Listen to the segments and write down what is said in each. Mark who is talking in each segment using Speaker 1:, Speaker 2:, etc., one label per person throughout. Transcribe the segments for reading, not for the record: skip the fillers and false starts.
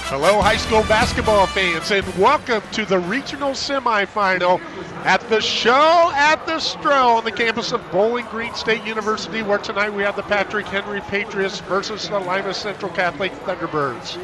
Speaker 1: Hello, high school basketball fans, and welcome to the regional semifinal at the show at the Stroh on the campus of Bowling Green State University, where tonight we have the Patrick Henry Patriots versus the Lima Central Catholic Thunderbirds.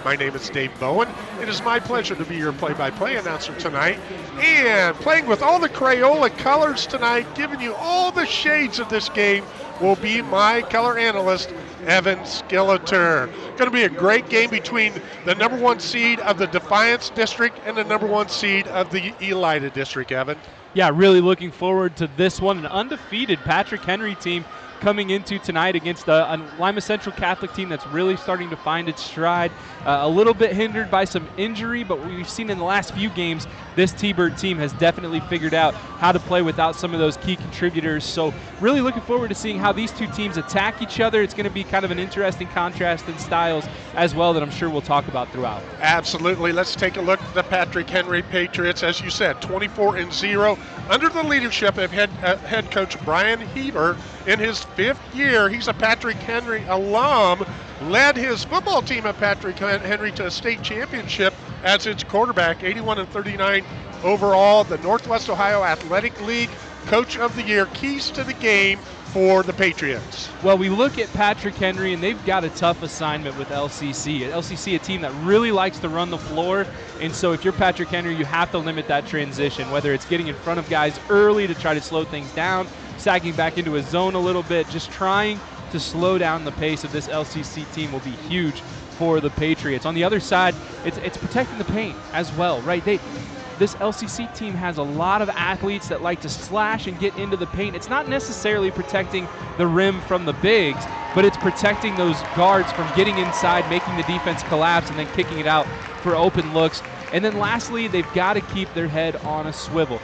Speaker 1: My name is Dave Bowen. It is my pleasure to be your play-by-play announcer tonight, and playing with all the Crayola colors tonight, giving you all the shades of this game, will be my color analyst, Evan Skilleter. Going to be a great game between the number one seed of the Defiance District and the number one seed of the Elida District, Evan.
Speaker 2: Yeah, really looking forward to this one. An undefeated Patrick Henry team coming into tonight against a Lima Central Catholic team that's really starting to find its stride. A little bit hindered by some injury, but we've seen in the last few games, this T-Bird team has definitely figured out how to play without some of those key contributors. So really looking forward to seeing how these two teams attack each other. It's going to be kind of an interesting contrast in styles as well that I'm sure we'll talk about throughout.
Speaker 1: Absolutely. Let's take a look at the Patrick Henry Patriots. As you said, 24-0 under the leadership of head coach Brian Heber. In his fifth year, he's a Patrick Henry alum, led his football team at Patrick Henry to a state championship as its quarterback, 81-39 overall, the Northwest Ohio Athletic League Coach of the Year, keys to the game for the Patriots.
Speaker 2: Well, we look at Patrick Henry, and they've got a tough assignment with LCC. LCC, a team that really likes to run the floor, and so if you're Patrick Henry, you have to limit that transition, whether it's getting in front of guys early to try to slow things down, sagging back into a zone a little bit, just trying to slow down the pace of this LCC team will be huge for the Patriots. On the other side, it's protecting the paint as well, right? This LCC team has a lot of athletes that like to slash and get into the paint. It's not necessarily protecting the rim from the bigs, but it's protecting those guards from getting inside, making the defense collapse, and then kicking it out for open looks. And then lastly, they've got to keep their head on a swivel.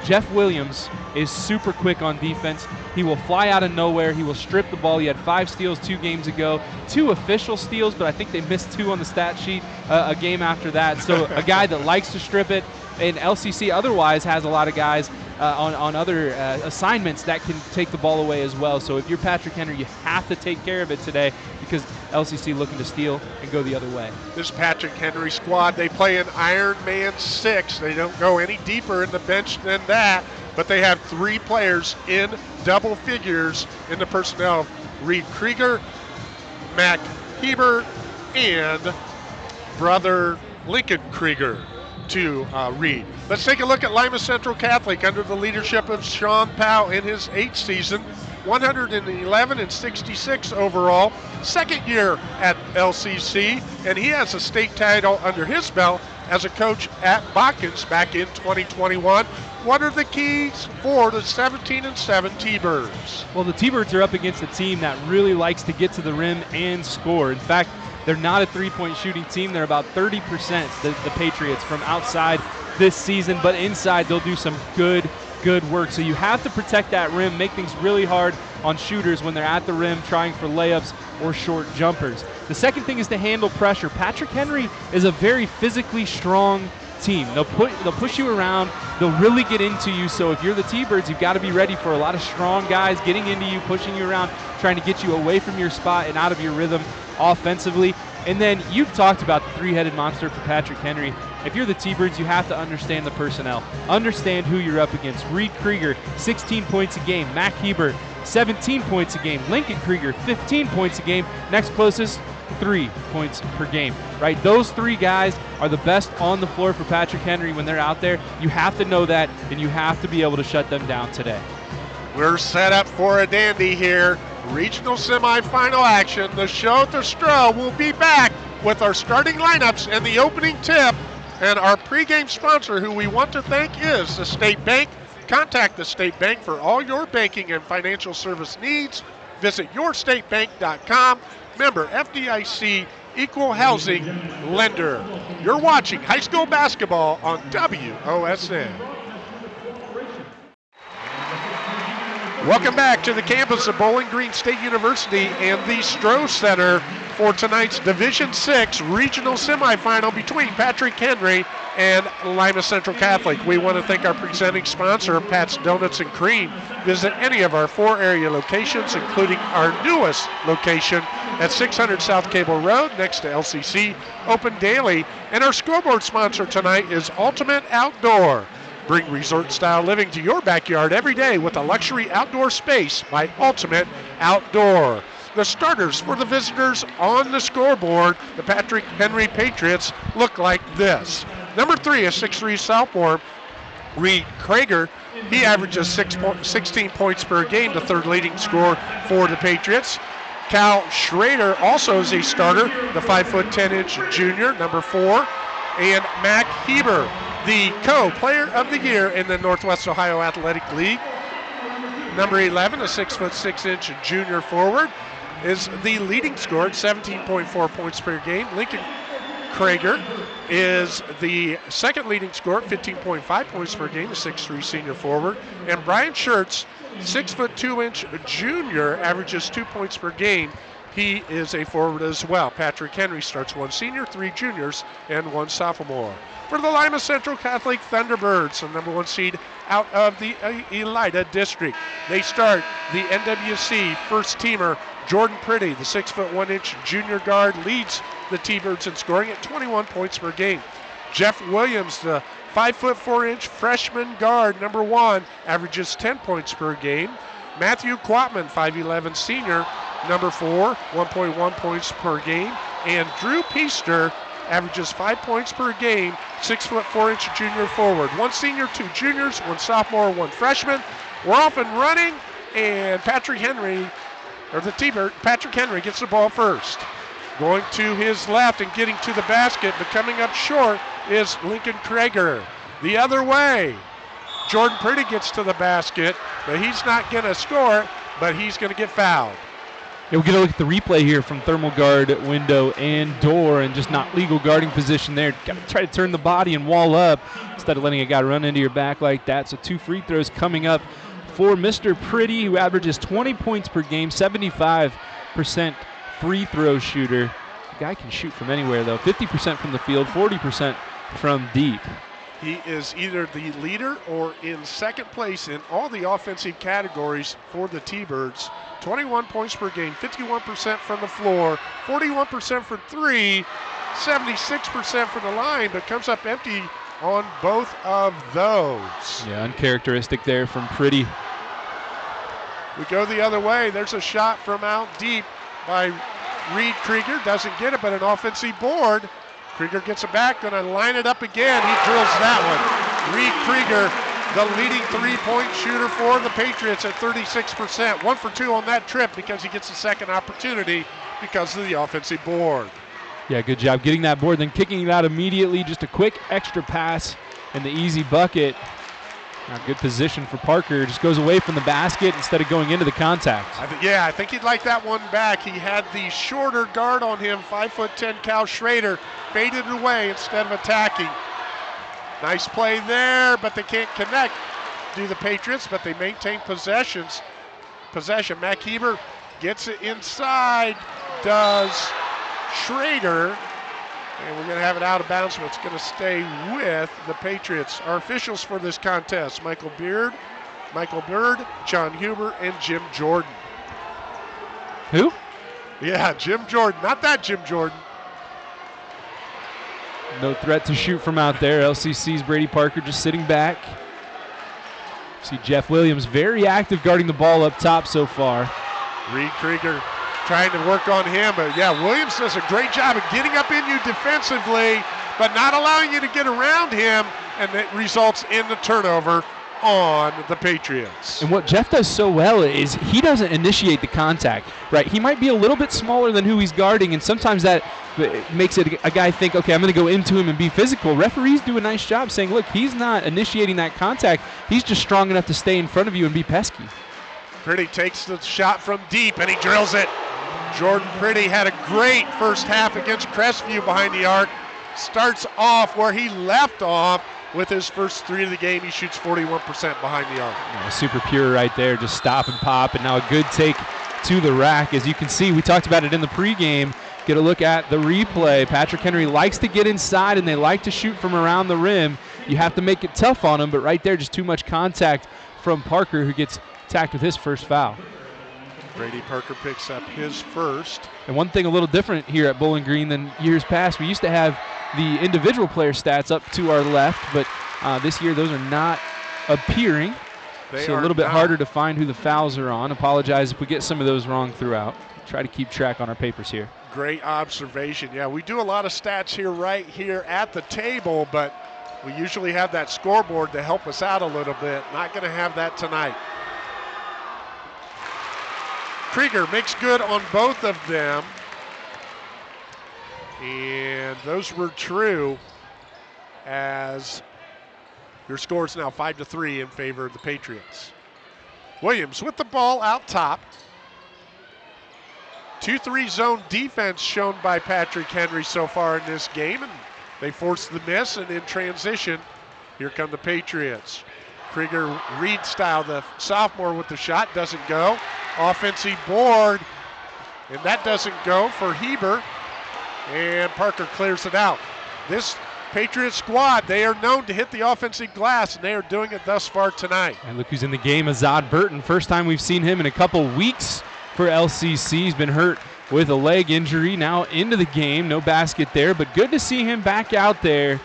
Speaker 2: Jeff Williams is super quick on defense. He will fly out of nowhere. He will strip the ball. He had 5 steals 2 games ago, 2 official steals, but I think they missed 2 on the stat sheet a game after that. So a guy that likes to strip it, and LCC otherwise has a lot of guys on other assignments that can take the ball away as well. So if you're Patrick Henry, you have to take care of it today because LCC looking to steal and go the other way.
Speaker 1: This Patrick Henry squad, they play an Iron Man 6. They don't go any deeper in the bench than that, but they have 3 players in double figures in the personnel: Reed Krieger, Mac Heber, and brother Lincoln Krieger to Reed. Let's take a look at Lima Central Catholic under the leadership of Sean Powell in his 8th season, 111-66 overall, 2nd year at LCC, and he has a state title under his belt as a coach at Botkins back in 2021. What are the keys for the 17-7 T-Birds?
Speaker 2: Well, the T-Birds are up against a team that really likes to get to the rim and score. In fact, they're not a three-point shooting team. They're about 30%, the Patriots, from outside this season, but inside they'll do some good work. So you have to protect that rim, make things really hard on shooters when they're at the rim trying for layups or short jumpers. The second thing is to handle pressure. Patrick Henry is a very physically strong team. They'll push you around. They'll really get into you. So if you're the T-Birds, you've got to be ready for a lot of strong guys getting into you, pushing you around, trying to get you away from your spot and out of your rhythm offensively. And then you've talked about the 3-headed monster for Patrick Henry. If you're the T-Birds, you have to understand the personnel. Understand who you're up against. Reed Krieger, 16 points a game. Mac Heber, 17 points a game. Lincoln Krieger, 15 points a game. Next closest, 3 points per game, right? Those 3 guys are the best on the floor for Patrick Henry when they're out there. You have to know that, and you have to be able to shut them down today.
Speaker 1: We're set up for a dandy here. Regional semifinal action. The show at the Stroh will be back with our starting lineups and the opening tip. And our pregame sponsor, who we want to thank, is the State Bank. Contact the State Bank for all your banking and financial service needs. Visit yourstatebank.com. Member FDIC, equal housing lender. You're watching high school basketball on WOSN. Welcome back to the campus of Bowling Green State University and the Stroh Center. for tonight's Division 6 regional semifinal between Patrick Henry and Lima Central Catholic. We want to thank our presenting sponsor, Pat's Donuts and Cream. Visit any of our 4 area locations, including our newest location at 600 South Cable Road next to LCC, open daily. And our scoreboard sponsor tonight is Ultimate Outdoor. Bring resort-style living to your backyard every day with a luxury outdoor space by Ultimate Outdoor. The starters for the visitors on the scoreboard, the Patrick Henry Patriots, look like this. Number 3 is 6'3" sophomore Reed Krager. He averages 16 points per game, the 3rd leading scorer for the Patriots. Cal Schrader also is a starter, the 5'10" junior, number 4. And Mac Heber, the co-player of the year in the Northwest Ohio Athletic League. Number 11, a 6'6" junior forward, is the leading scorer at 17.4 points per game. Lincoln Krager is the 2nd leading scorer at 15.5 points per game, a 6'3" senior forward. And Brian Schertz, 6'2" junior, averages 2 points per game. He is a forward as well. Patrick Henry starts 1 senior, 3 juniors, and 1 sophomore. For the Lima Central Catholic Thunderbirds, the number 1 seed out of the Elida District. They start the NWC first teamer Jordan Pretty, the 6'1" junior guard, leads the T-Birds in scoring at 21 points per game. Jeff Williams, the 5'4" freshman guard, number 1, averages 10 points per game. Matthew Quatman, 5'11" senior, number 4, 1.1 points per game. And Drew Peaster averages 5 points per game, 6'4" junior forward. 1 senior, 2 juniors, 1 sophomore, 1 freshman. We're off and running, and Patrick Henry gets the ball first. Going to his left and getting to the basket, but coming up short is Lincoln Krager. The other way, Jordan Pretty gets to the basket, but he's not going to score, but he's going to get fouled.
Speaker 2: Yeah, we're going to look at the replay here from thermal guard, window, and door, and just not legal guarding position there. Got to try to turn the body and wall up instead of letting a guy run into your back like that. So 2 free throws coming up for Mr. Pretty, who averages 20 points per game, 75% free throw shooter. The guy can shoot from anywhere, though. 50% from the field, 40% from deep.
Speaker 1: He is either the leader or in 2nd place in all the offensive categories for the T-Birds. 21 points per game, 51% from the floor, 41% for 3, 76% from the line, but comes up empty on both of those.
Speaker 2: Yeah, uncharacteristic there from Pretty.
Speaker 1: We go the other way. There's a shot from out deep by Reed Krieger. Doesn't get it, but an offensive board. Krieger gets it back, going to line it up again. He drills that one. Reed Krieger, the leading 3-point shooter for the Patriots at 36%. 1 for 2 on that trip because he gets a second opportunity because of the offensive board.
Speaker 2: Yeah, good job getting that board, then kicking it out immediately. Just a quick extra pass and the easy bucket. Now good position for Parker. Just goes away from the basket instead of going into the contact.
Speaker 1: I think he'd like that one back. He had the shorter guard on him, 5'10" Cal Schrader, faded away instead of attacking. Nice play there, but they can't connect, do the Patriots, but they maintain possession. Mac Heber gets it inside, does Schrader, and we're going to have it out of bounds, so it's going to stay with the Patriots. Our officials for this contest, Michael Bird, John Huber, and Jim Jordan.
Speaker 2: Who?
Speaker 1: Yeah, Jim Jordan, not that Jim Jordan.
Speaker 2: No threat to shoot from out there. LCC's Brady Parker just sitting back. See Jeff Williams very active guarding the ball up top so far.
Speaker 1: Reed Krieger trying to work on him, but yeah, Williams does a great job of getting up in you defensively, but not allowing you to get around him, and it results in the turnover on the Patriots.
Speaker 2: And what Jeff does so well is he doesn't initiate the contact, right? He might be a little bit smaller than who he's guarding, and sometimes that makes it a guy think, okay, I'm going to go into him and be physical. Referees do a nice job saying, look, he's not initiating that contact. He's just strong enough to stay in front of you and be pesky.
Speaker 1: Pretty takes the shot from deep, and he drills it. Jordan Pretty had a great first half against Crestview behind the arc. Starts off where he left off with his first 3 of the game. He shoots 41% behind the arc.
Speaker 2: Yeah, super pure right there, just stop and pop, and now a good take to the rack. As you can see, we talked about it in the pregame. get a look at the replay. Patrick Henry likes to get inside, and they like to shoot from around the rim. You have to make it tough on him, but right there, just too much contact from Parker, who gets tacked with his first foul.
Speaker 1: Brady Parker picks up his first.
Speaker 2: And one thing a little different here at Bowling Green than years past, we used to have the individual player stats up to our left, but this year those are not appearing. So a little bit harder to find who the fouls are on. Apologize if we get some of those wrong throughout. Try to keep track on our papers here.
Speaker 1: Great observation. Yeah, we do a lot of stats here right here at the table, but we usually have that scoreboard to help us out a little bit. Not going to have that tonight. Krieger makes good on both of them. And those were true, as your score is now 5-3 in favor of the Patriots. Williams with the ball out top. 2-3 zone defense shown by Patrick Henry so far in this game, and they forced the miss, and in transition, here come the Patriots. Krieger, Reed style, the sophomore with the shot, doesn't go. Offensive board, and that doesn't go for Heber, and Parker clears it out. This Patriot squad, they are known to hit the offensive glass, and they are doing it thus far tonight.
Speaker 2: And look who's in the game, Azad Burton. First time we've seen him in a couple weeks for LCC. He's been hurt with a leg injury, now into the game. No basket there, but good to see him back out there.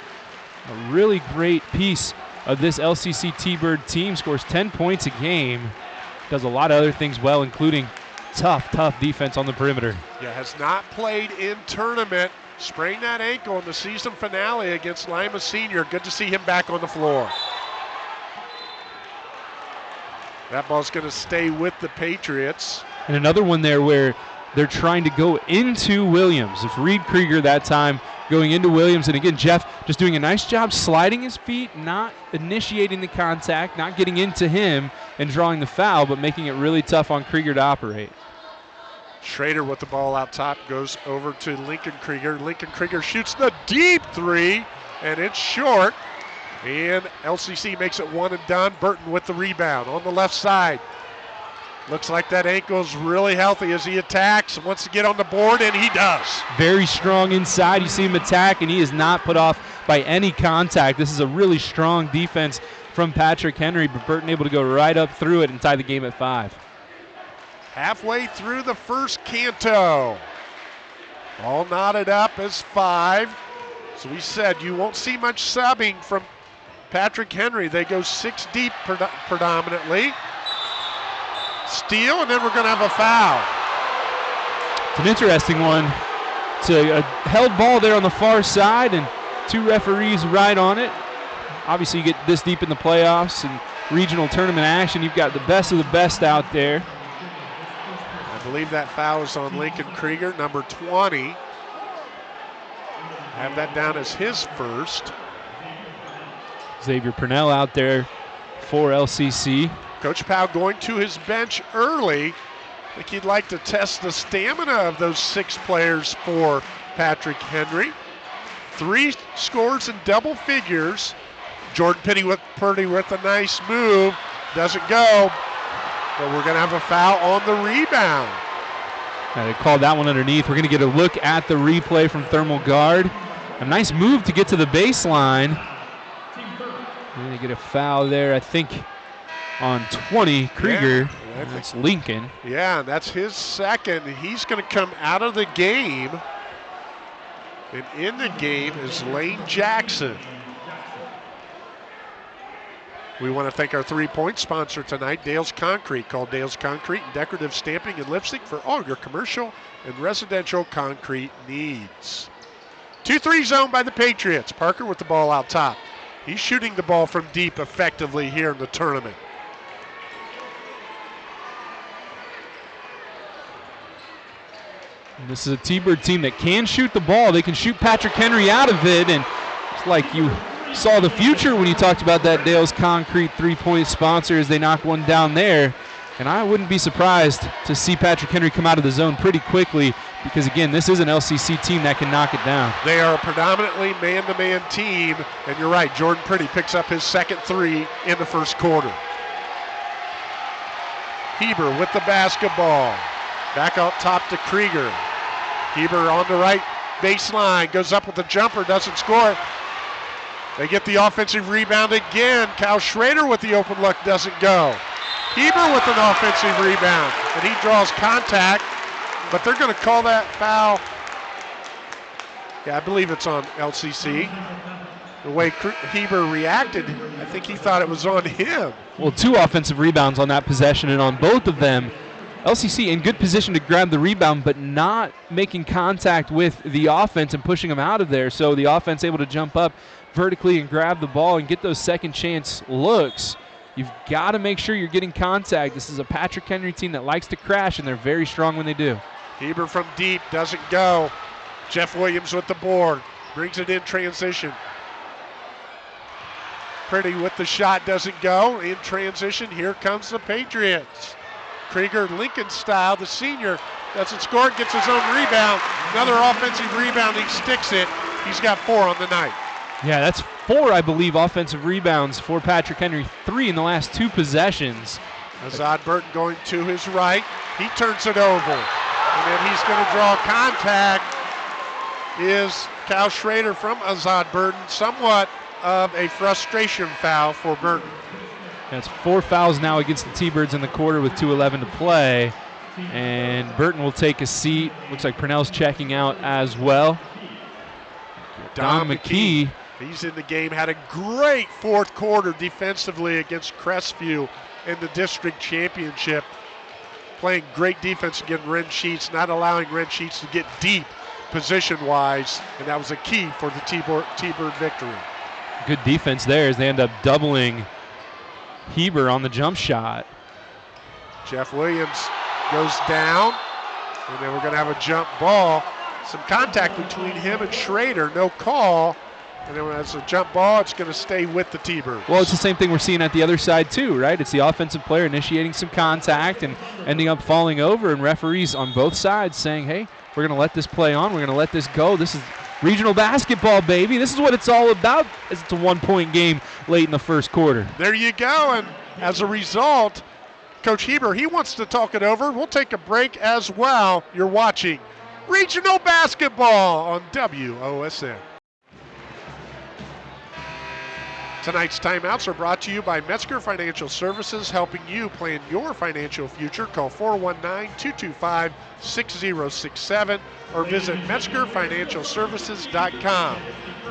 Speaker 2: A really great piece of this LCC T-Bird team. Scores 10 points a game. Does a lot of other things well, including tough defense on the perimeter.
Speaker 1: Yeah, has not played in tournament. Sprained that ankle in the season finale against Lima Senior. Good to see him back on the floor. That ball's going to stay with the Patriots.
Speaker 2: And another one there where they're trying to go into Williams. If Reed Krieger that time going into Williams, and again, Jeff just doing a nice job sliding his feet, not initiating the contact, not getting into him and drawing the foul, but making it really tough on Krieger to operate.
Speaker 1: Schrader with the ball out top goes over to Lincoln Krieger. Lincoln Krieger shoots the deep three, and it's short. And LCC makes it one and done. Burton with the rebound on the left side. Looks like that ankle's really healthy as he attacks, wants to get on the board, and he does.
Speaker 2: Very strong inside. You see him attack, and he is not put off by any contact. This is a really strong defense from Patrick Henry, but Burton able to go right up through it and tie the game at 5.
Speaker 1: Halfway through the first canto. All knotted up as 5. So we said you won't see much subbing from Patrick Henry. They go 6 deep predominantly. Steal, and then we're going to have a foul.
Speaker 2: It's an interesting one. It's a held ball there on the far side, and 2 referees right on it. Obviously, you get this deep in the playoffs and regional tournament action, you've got the best of the best out there.
Speaker 1: I believe that foul is on Lincoln Krieger, number 20. Have that down as his first.
Speaker 2: Xavier Purnell out there for LCC.
Speaker 1: Coach Powell going to his bench early. I think he'd like to test the stamina of those 6 players for Patrick Henry. 3 scores in double figures. Jordan Purdy with a nice move. Doesn't go, but we're going to have a foul on the rebound.
Speaker 2: They called that one underneath. We're going to get a look at the replay from Thermal Guard. A nice move to get to the baseline. And they get a foul there, I think, on 20, Krieger.
Speaker 1: Yeah,
Speaker 2: that's Lincoln.
Speaker 1: Yeah, that's his second. He's going to come out of the game. And in the game is Lane Jackson. We want to thank our 3-point sponsor tonight, Dale's Concrete. Call Dale's Concrete and Decorative Stamping and Lipstick for all your commercial and residential concrete needs. 2-3 zone by the Patriots. Parker with the ball out top. He's shooting the ball from deep effectively here in the tournament.
Speaker 2: And this is a T-Bird team that can shoot the ball. They can shoot Patrick Henry out of it, and it's like you saw the future when you talked about that Dale's Concrete 3-point sponsor as they knock one down there. And I wouldn't be surprised to see Patrick Henry come out of the zone pretty quickly because, again, this is an LCC team that can knock it down.
Speaker 1: They are a predominantly man-to-man team, and you're right, Jordan Purdy picks up his second 3 in the first quarter. Heber with the basketball. Back out top to Krieger. Heber on the right baseline, goes up with the jumper, doesn't score. They get the offensive rebound again. Cal Schrader with the open look, doesn't go. Heber with an offensive rebound, and he draws contact, but they're going to call that foul. Yeah, I believe it's on LCC. The way Heber reacted, I think he thought it was on him.
Speaker 2: Well, 2 offensive rebounds on that possession, and on both of them, LCC in good position to grab the rebound, but not making contact with the offense and pushing them out of there. So the offense able to jump up vertically and grab the ball and get those second chance looks. You've got to make sure you're getting contact. This is a Patrick Henry team that likes to crash, and they're very strong when they do.
Speaker 1: Heber from deep, doesn't go. Jeff Williams with the board, brings it in transition. Pretty with the shot, doesn't go. In transition, here comes the Patriots. Krieger, Lincoln style, the senior, doesn't score, gets his own rebound. Another offensive rebound, he sticks it. He's got 4 on the night.
Speaker 2: Yeah, that's 4, I believe, offensive rebounds for Patrick Henry, 3 in the last 2 possessions.
Speaker 1: Azad Burton going to his right. He turns it over. And then he's going to draw contact. Is Cal Schrader from Azad Burton. Somewhat of a frustration foul for Burton.
Speaker 2: That's 4 fouls now against the T-Birds in the quarter with 2:11 to play. And Burton will take a seat. Looks like Purnell's checking out as well. Don McKee.
Speaker 1: He's in the game, had a great 4th quarter defensively against Crestview in the district championship. Playing great defense against Ren Sheets, not allowing Ren Sheets to get deep position-wise, and that was a key for the T-Bird victory.
Speaker 2: Good defense there as they end up doubling Heber on the jump shot.
Speaker 1: Jeff Williams goes down, and then we're going to have a jump ball. Some contact between him and Schrader, no call. And then when it's a jump ball, it's going to stay with the T-Birds.
Speaker 2: Well, it's the same thing we're seeing at the other side too, right? It's the offensive player initiating some contact and ending up falling over, and referees on both sides saying, hey, we're going to let this play on. We're going to let this go. This is regional basketball, baby. This is what it's all about, as it's a 1-point game late in the first quarter.
Speaker 1: There you go, and as a result, Coach Heber, he wants to talk it over. We'll take a break as well. You're watching Regional Basketball on WOSN. Tonight's timeouts are brought to you by Metzger Financial Services, helping you plan your financial future. Call 419-225-6067 or visit MetzgerFinancialServices.com.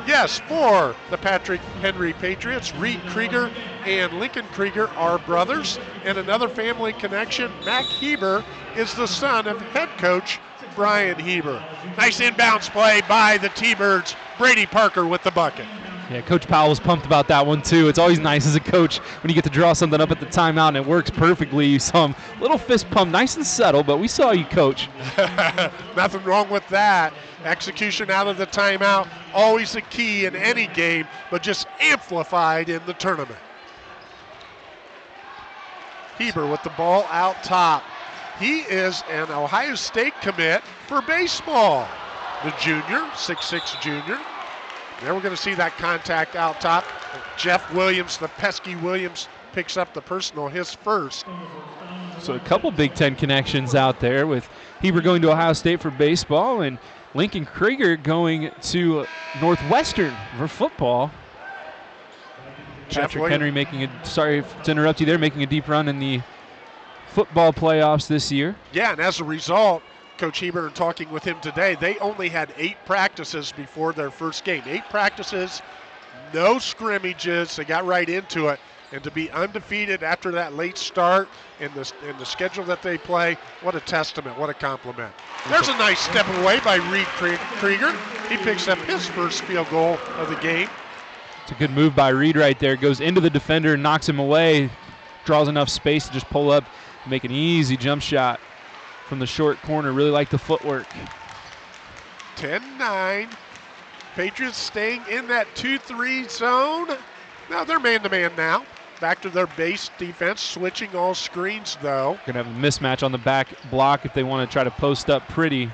Speaker 1: Yes, for the Patrick Henry Patriots, Reed Krieger and Lincoln Krieger are brothers, and another family connection. Mac Heber is the son of head coach Brian Heber. Nice inbounds play by the T-Birds. Brady Parker with the bucket.
Speaker 2: Yeah, Coach Powell was pumped about that one too. It's always nice as a coach when you get to draw something up at the timeout and it works perfectly. You saw him, little fist pump, nice and subtle, but we saw you, Coach.
Speaker 1: Nothing wrong with that. Execution out of the timeout, always a key in any game, but just amplified in the tournament. Heber with the ball out top. He is an Ohio State commit for baseball. The junior, 6'6" junior. There we're going to see that contact out top. Jeff Williams, the pesky Williams, picks up the personal, his first.
Speaker 2: So a couple Big Ten connections out there, with Heber going to Ohio State for baseball and Lincoln Krieger going to Northwestern for football. Patrick Henry making sorry to interrupt you there, making a deep run in the football playoffs this year.
Speaker 1: Yeah, and as a result, Coach Heber, talking with him today, they only had 8 practices before their first game. 8 practices, no scrimmages. They got right into it. And to be undefeated after that late start in the schedule that they play, what a testament, what a compliment. There's a nice step away by Reed Krieger. He picks up his first field goal of the game.
Speaker 2: It's a good move by Reed right there. Goes into the defender and knocks him away. Draws enough space to just pull up and make an easy jump shot from the short corner. Really like the footwork.
Speaker 1: 10-9. Patriots staying in that 2-3 zone. Now they're man-to-man now. Back to their base defense, switching all screens though.
Speaker 2: Gonna have a mismatch on the back block if they want to try to post up Pretty.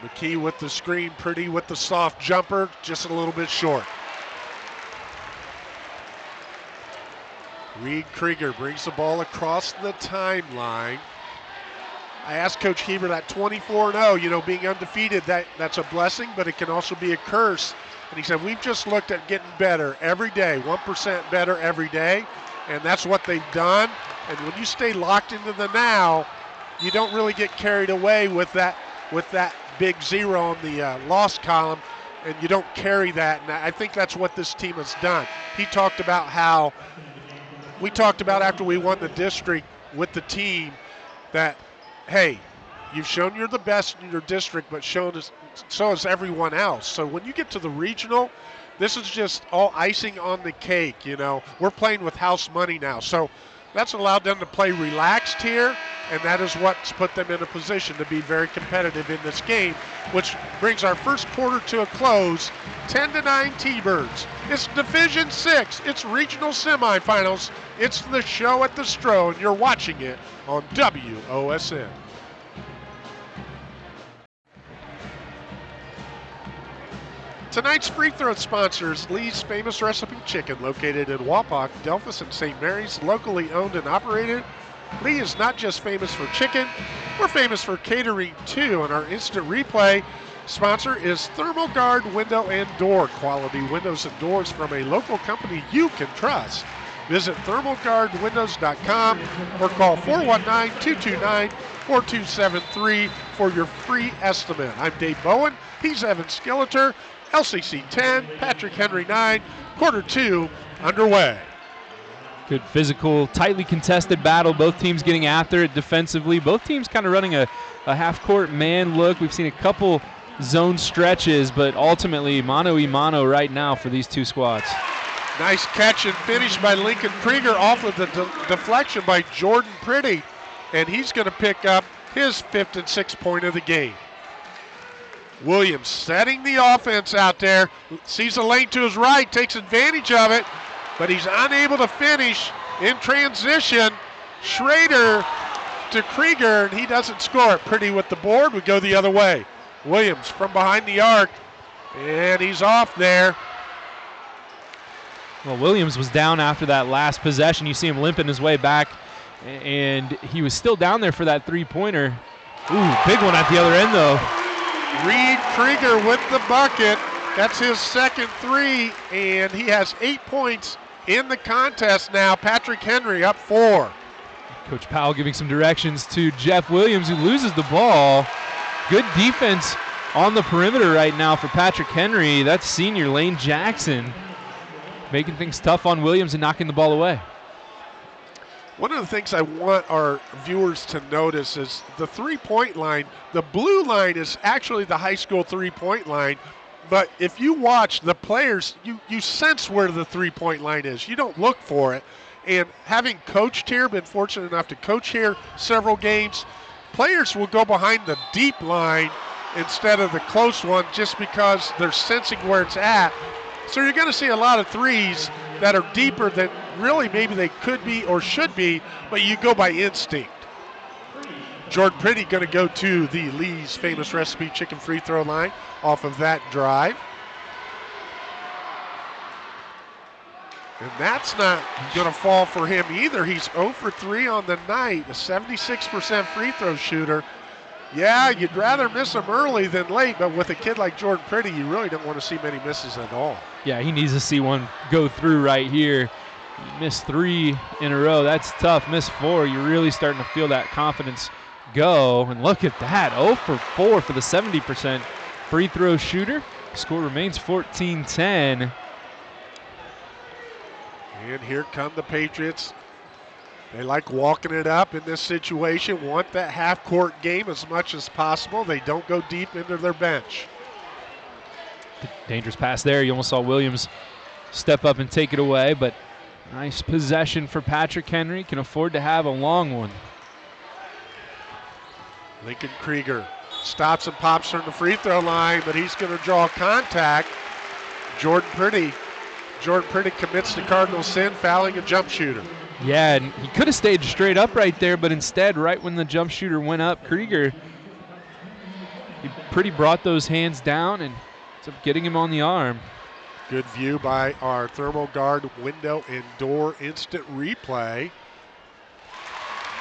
Speaker 1: McKee with the screen, Pretty with the soft jumper, just a little bit short. Reed Krieger brings the ball across the timeline. I asked Coach Heber that 24-0, you know, being undefeated, that's a blessing, but it can also be a curse. And he said, we've just looked at getting better every day, 1% better every day, and that's what they've done. And when you stay locked into the now, you don't really get carried away with that big zero on the loss column, and you don't carry that. And I think that's what this team has done. He talked about how, we talked about after we won the district with the team that, hey, you've shown you're the best in your district, but so is everyone else. So when you get to the regional, this is just all icing on the cake, you know. We're playing with house money now. So that's allowed them to play relaxed here, and that is what's put them in a position to be very competitive in this game, which brings our first quarter to a close, 10-9 T-Birds. It's Division 6, it's regional semifinals, it's the show at the Stro, and you're watching it on WOSN. Tonight's free throw sponsor is Lee's Famous Recipe Chicken, located in Wapak, Delphus, and St. Mary's, locally owned and operated. Lee is not just famous for chicken, we're famous for catering too, and our instant replay sponsor is Thermal Guard Window and Door, quality windows and doors from a local company you can trust. Visit thermalguardwindows.com or call 419-229-4273 for your free estimate. I'm Dave Bowen, he's Evan Skilleter. LCC 10, Patrick Henry 9, quarter 2 underway.
Speaker 2: Good physical, tightly contested battle. Both teams getting after it defensively. Both teams kind of running a half-court man look. We've seen a couple zone stretches, but ultimately mano-a-mano right now for these two squads.
Speaker 1: Nice catch and finish by Lincoln Krieger off of the deflection by Jordan Pretty, and he's going to pick up his 5th and 6th point of the game. Williams setting the offense out there, sees a lane to his right, takes advantage of it, but he's unable to finish in transition. Schrader to Krieger, and he doesn't score it. Pretty with the board, we go the other way. Williams from behind the arc, and he's off there.
Speaker 2: Well, Williams was down after that last possession. You see him limping his way back, and he was still down there for that three-pointer. Ooh, big one at the other end, though.
Speaker 1: Reed Krieger with the bucket. That's his second three, and he has 8 points in the contest now. Patrick Henry up 4.
Speaker 2: Coach Powell giving some directions to Jeff Williams, who loses the ball. Good defense on the perimeter right now for Patrick Henry. That's senior Lane Jackson making things tough on Williams and knocking the ball away.
Speaker 1: One of the things I want our viewers to notice is the three-point line. The blue line is actually the high school three-point line, but if you watch the players, you sense where the three-point line is. You don't look for it. And having coached here, been fortunate enough to coach here several games, players will go behind the deep line instead of the close one just because they're sensing where it's at. So you're going to see a lot of threes that are deeper than really maybe they could be or should be, but you go by instinct. Jordan Pretty going to go to the Lee's Famous Recipe Chicken free throw line off of that drive. And that's not going to fall for him either. He's 0 for 3 on the night, a 76% free throw shooter. Yeah, you'd rather miss him early than late, but with a kid like Jordan Pretty, you really don't want to see many misses at all.
Speaker 2: Yeah, he needs to see one go through right here. He missed 3 in a row. That's tough. Missed 4. You're really starting to feel that confidence go. And look at that, 0 for 4 for the 70% free throw shooter. Score remains 14-10.
Speaker 1: And here come the Patriots. They like walking it up in this situation, want that half-court game as much as possible. They don't go deep into their bench.
Speaker 2: Dangerous pass there. You almost saw Williams step up and take it away, but nice possession for Patrick Henry. Can afford to have a long one.
Speaker 1: Lincoln Krieger stops and pops from the free throw line, but he's going to draw contact. Jordan Pretty commits the cardinal sin, fouling a jump shooter.
Speaker 2: Yeah, and he could have stayed straight up right there, but instead, right when the jump shooter went up, Krieger, he Pretty brought those hands down and ends up getting him on the arm.
Speaker 1: Good view by our Thermal Guard window and door instant replay.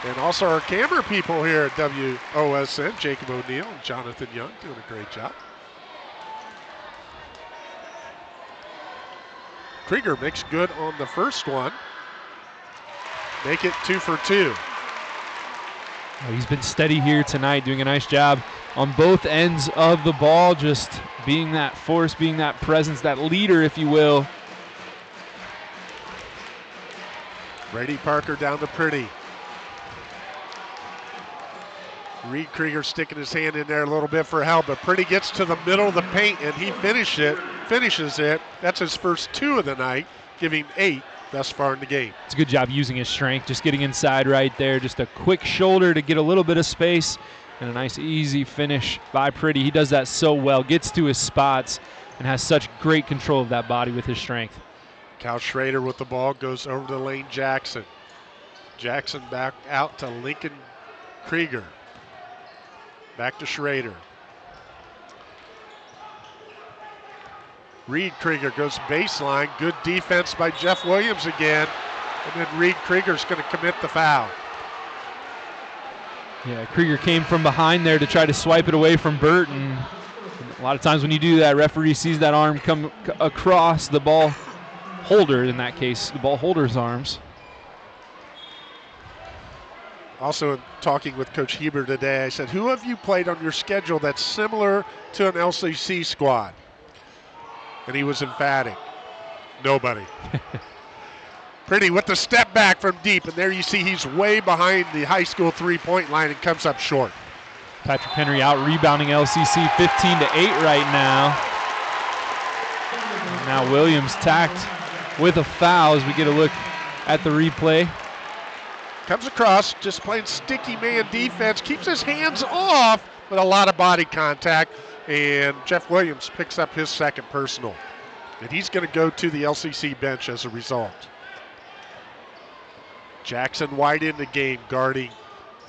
Speaker 1: And also our camera people here at WOSN, Jacob O'Neill and Jonathan Young, doing a great job. Krieger makes good on the first one. Make it 2 for 2.
Speaker 2: He's been steady here tonight, doing a nice job on both ends of the ball, just being that force, being that presence, that leader, if you will.
Speaker 1: Brady Parker down to Pretty. Reed Krieger sticking his hand in there a little bit for help, but Pretty gets to the middle of the paint and he finishes it. That's his first 2 of the night, giving 8 thus far in the game.
Speaker 2: It's a good job using his strength, just getting inside right there. Just a quick shoulder to get a little bit of space, and a nice easy finish by Pretty. He does that so well, gets to his spots, and has such great control of that body with his strength.
Speaker 1: Cal Schrader with the ball, goes over to Lane Jackson. Jackson back out to Lincoln Krieger. Back to Schrader. Reed Krieger goes baseline. Good defense by Jeff Williams again. And then Reed Krieger's going to commit the foul.
Speaker 2: Yeah, Krieger came from behind there to try to swipe it away from Burton. A lot of times when you do that, referee sees that arm come across the ball holder, in that case, the ball holder's arms.
Speaker 1: Also, in talking with Coach Heber today, I said, who have you played on your schedule that's similar to an LCC squad? And he was emphatic. Nobody. Pretty with the step back from deep, and there you see he's way behind the high school three-point line and comes up short.
Speaker 2: Patrick Henry out rebounding LCC 15-8 right now. And now Williams tacked with a foul as we get a look at the replay.
Speaker 1: Comes across, just playing sticky man defense, keeps his hands off, but a lot of body contact, and Jeff Williams picks up his second personal. And he's going to go to the LCC bench as a result. Jackson White in the game guarding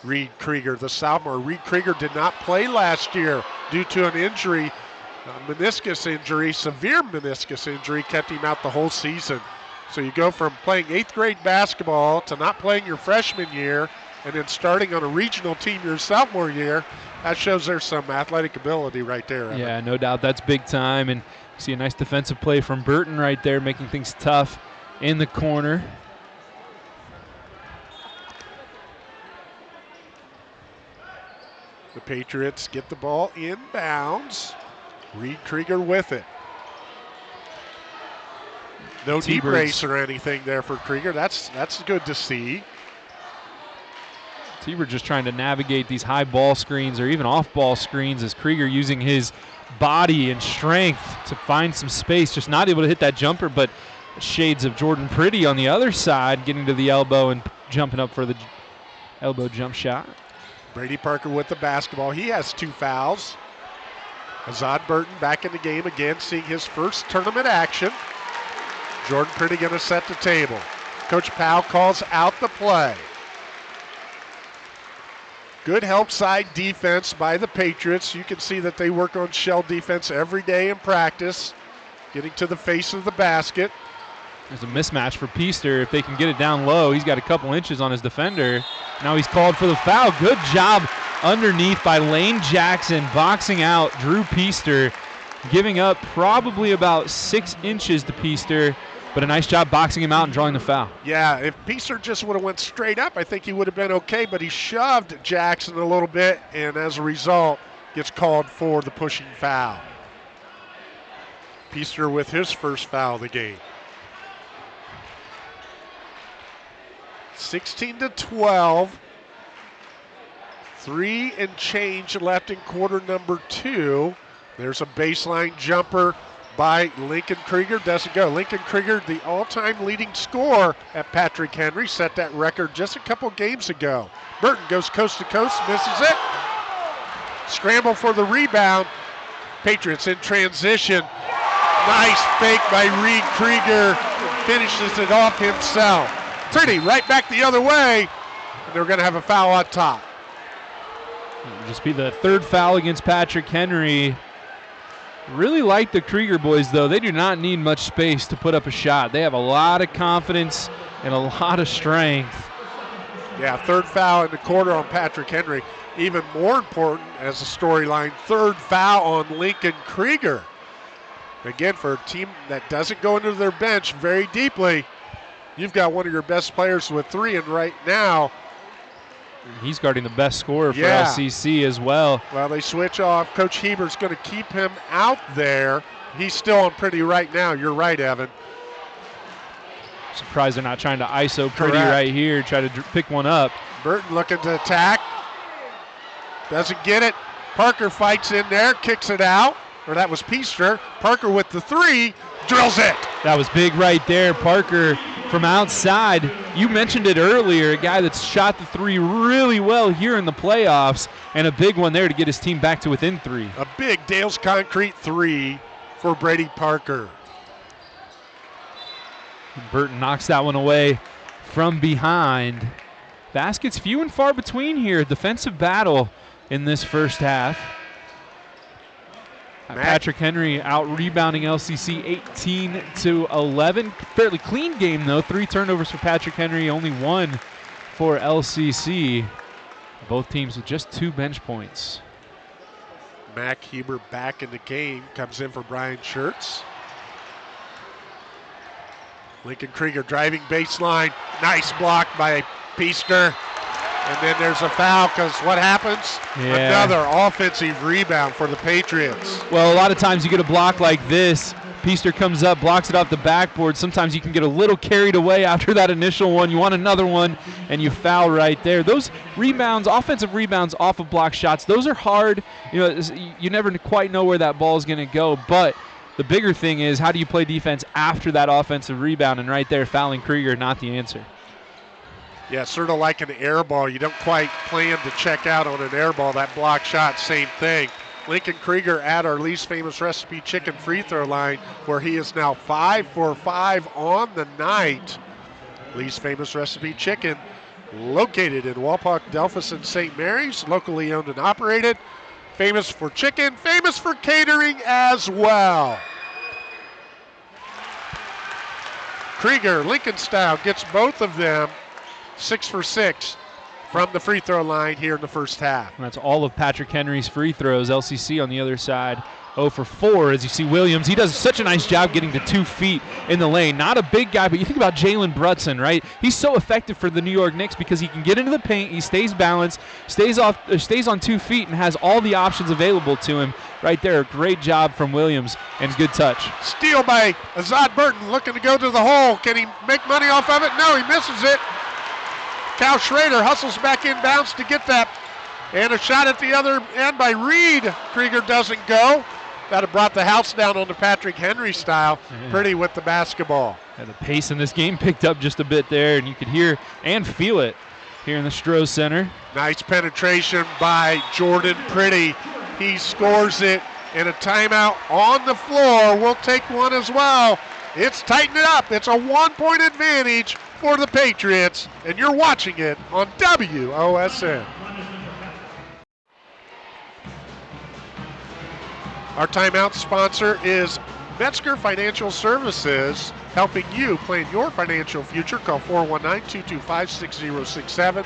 Speaker 1: Reed Krieger, the sophomore. Reed Krieger did not play last year due to an injury, a meniscus injury, severe meniscus injury, kept him out the whole season. So you go from playing 8th grade basketball to not playing your freshman year and then starting on a regional team your sophomore year. That shows there's some athletic ability right there.
Speaker 2: Yeah, no doubt. That's big time. And you see a nice defensive play from Burton right there, making things tough in the corner.
Speaker 1: The Patriots get the ball inbounds. Reed Krieger with it. No deep race or anything there for Krieger. That's good to see.
Speaker 2: T-Bird just trying to navigate these high ball screens or even off ball screens as Krieger using his body and strength to find some space. Just not able to hit that jumper, but shades of Jordan Pretty on the other side, getting to the elbow and jumping up for the elbow jump shot.
Speaker 1: Brady Parker with the basketball. He has 2 fouls. Azad Burton back in the game again, seeing his first tournament action. Jordan Pretty going to set the table. Coach Powell calls out the play. Good help side defense by the Patriots. You can see that they work on shell defense every day in practice, getting to the face of the basket.
Speaker 2: There's a mismatch for Peaster. If they can get it down low, he's got a couple inches on his defender. Now he's called for the foul. Good job underneath by Lane Jackson, boxing out Drew Peaster, giving up probably about 6 inches to Peaster, but a nice job boxing him out and drawing the foul.
Speaker 1: Yeah, if Peaster just would have went straight up, I think he would have been okay, but he shoved Jackson a little bit, and as a result, gets called for the pushing foul. Peaster with his first foul of the game. 16-12. 3 and change left in quarter number 2. There's a baseline jumper by Lincoln Krieger. Doesn't go. Lincoln Krieger, the all-time leading scorer at Patrick Henry, set that record just a couple games ago. Burton goes coast to coast, misses it. Scramble for the rebound. Patriots in transition. Nice fake by Reed Krieger. Finishes it off himself. Pretty right back the other way. And they're going to have a foul on top.
Speaker 2: It'll just be the 3rd foul against Patrick Henry. Really like the Krieger boys, though. They do not need much space to put up a shot. They have a lot of confidence and a lot of strength.
Speaker 1: Yeah, third foul in the quarter on Patrick Henry. Even more important as a storyline, third foul on Lincoln Krieger. Again, for a team that doesn't go into their bench very deeply, you've got one of your best players with 3, and right now,
Speaker 2: he's guarding the best scorer for LCC as well.
Speaker 1: Well, they switch off. Coach Heber's going to keep him out there. He's still on Pretty right now. You're right, Evan.
Speaker 2: Surprised they're not trying to ISO Pretty right here, try to pick one up.
Speaker 1: Burton looking to attack. Doesn't get it. Parker fights in there, kicks it out. Or that was Peaster. Parker with the 3, drills it.
Speaker 2: That was big right there. Parker from outside. You mentioned it earlier, a guy that's shot the 3 really well here in the playoffs, and a big one there to get his team back to within 3.
Speaker 1: A big Dale's Concrete 3 for Brady Parker.
Speaker 2: Burton knocks that one away from behind. Baskets few and far between here. Defensive battle in this first half. Patrick Henry out rebounding LCC 18-11. Fairly clean game though. 3 turnovers for Patrick Henry, only 1 for LCC. Both teams with just 2 bench points.
Speaker 1: Mac Heber back in the game, comes in for Brian Schertz. Lincoln Krieger driving baseline. Nice block by Peaster. And then there's a foul because what happens?
Speaker 2: Yeah.
Speaker 1: Another offensive rebound for the Patriots.
Speaker 2: Well, a lot of times you get a block like this. Peaster comes up, blocks it off the backboard. Sometimes you can get a little carried away after that initial one. You want another one, and you foul right there. Those rebounds, offensive rebounds off of block shots, those are hard. You know, you never quite know where that ball is going to go. But the bigger thing is, how do you play defense after that offensive rebound? And right there, fouling Krieger, not the answer.
Speaker 1: Yeah, sort of like an air ball. You don't quite plan to check out on an air ball. That block shot, same thing. Lincoln Krieger at our least famous recipe chicken free throw line, where he is now 5 for 5 on the night. Least famous recipe chicken, located in Walpock, Delphus, and St. Mary's, locally owned and operated. Famous for chicken, famous for catering as well. Krieger, Lincoln style, gets both of them. 6 for 6 from the free throw line here in the first half.
Speaker 2: And that's all of Patrick Henry's free throws. LCC on the other side, 0 for 4. As you see Williams, he does such a nice job getting to 2 feet in the lane. Not a big guy, but you think about Jalen Brunson, right? He's so effective for the New York Knicks because he can get into the paint, he stays balanced, stays on 2 feet, and has all the options available to him. Right there, great job from Williams and good touch.
Speaker 1: Steal by Azad Burton, looking to go to the hole. Can he make money off of it? No, he misses it. Cal Schrader hustles back inbounds to get that. And a shot at the other end by Reed. Krieger doesn't go. That have brought the house down on the Patrick Henry style. Yeah. Pretty with the basketball.
Speaker 2: And the pace in this game picked up just a bit there, and you could hear and feel it here in the Stroh Center.
Speaker 1: Nice penetration by Jordan Pretty. He scores it, and a timeout on the floor. We'll take one as well. It's tightened it up. It's a 1-point advantage for the Patriots, and you're watching it on WOSN. Our timeout sponsor is Metzger Financial Services, helping you plan your financial future. Call 419-225-6067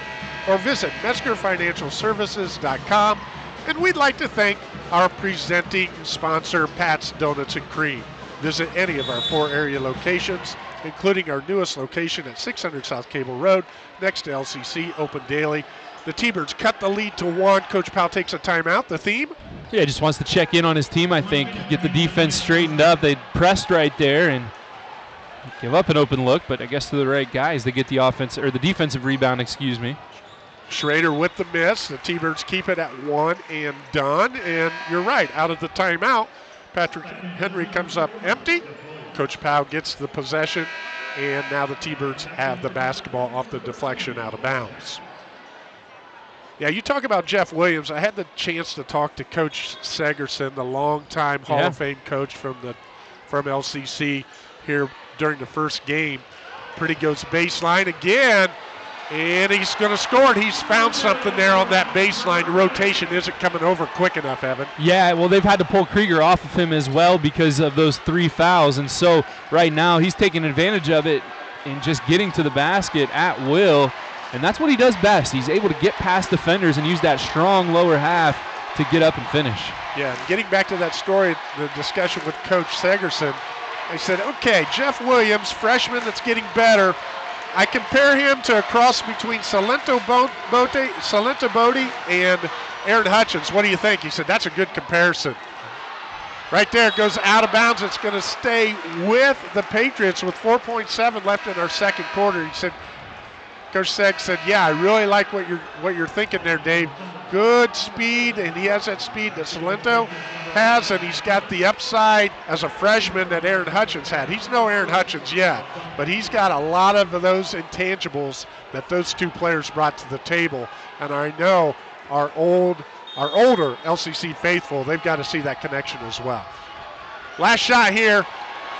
Speaker 1: or visit MetzgerFinancialServices.com. And we'd like to thank our presenting sponsor, Pat's Donuts and Cream. Visit any of our 4 area locations, including our newest location at 600 South Cable Road, next to LCC, open daily. The T-Birds cut the lead to 1. Coach Powell takes a timeout. The theme?
Speaker 2: Yeah, just wants to check in on his team, I think, get the defense straightened up. They pressed right there and give up an open look, but I guess to the right guys, they get the offense or the defensive rebound, excuse me.
Speaker 1: Schrader with the miss. The T-Birds keep it at 1 and done. And you're right, out of the timeout, Patrick Henry comes up empty. Coach Powell gets the possession, and now the T-Birds have the basketball off the deflection out of bounds. Yeah, you talk about Jeff Williams. I had the chance to talk to Coach Segerson, the longtime Hall of Fame coach from LCC here during the first game. Pretty goes baseline again, and he's going to score it. He's found something there on that baseline. The rotation isn't coming over quick enough, Evan.
Speaker 2: Yeah, well, they've had to pull Krieger off of him as well because of those 3 fouls. And so right now he's taking advantage of it and just getting to the basket at will. and that's what he does best. He's able to get past defenders and use that strong lower half to get up and finish.
Speaker 1: Yeah, and getting back to that story, the discussion with Coach Segerson, I said, okay, Jeff Williams, freshman that's getting better, I compare him to a cross between Salento Bodie and Aaron Hutchins. What do you think? He said, that's a good comparison. Right there, goes out of bounds. It's going to stay with the Patriots with 4.7 left in our second quarter. He said, Coach Seg said, yeah, I really like what you're thinking there, Dave. Good speed, and he has that speed that Salento has, and he's got the upside as a freshman that Aaron Hutchins had. He's no Aaron Hutchins yet, but he's got a lot of those intangibles that those two players brought to the table. And I know our older LCC faithful, they've got to see that connection as well. Last shot here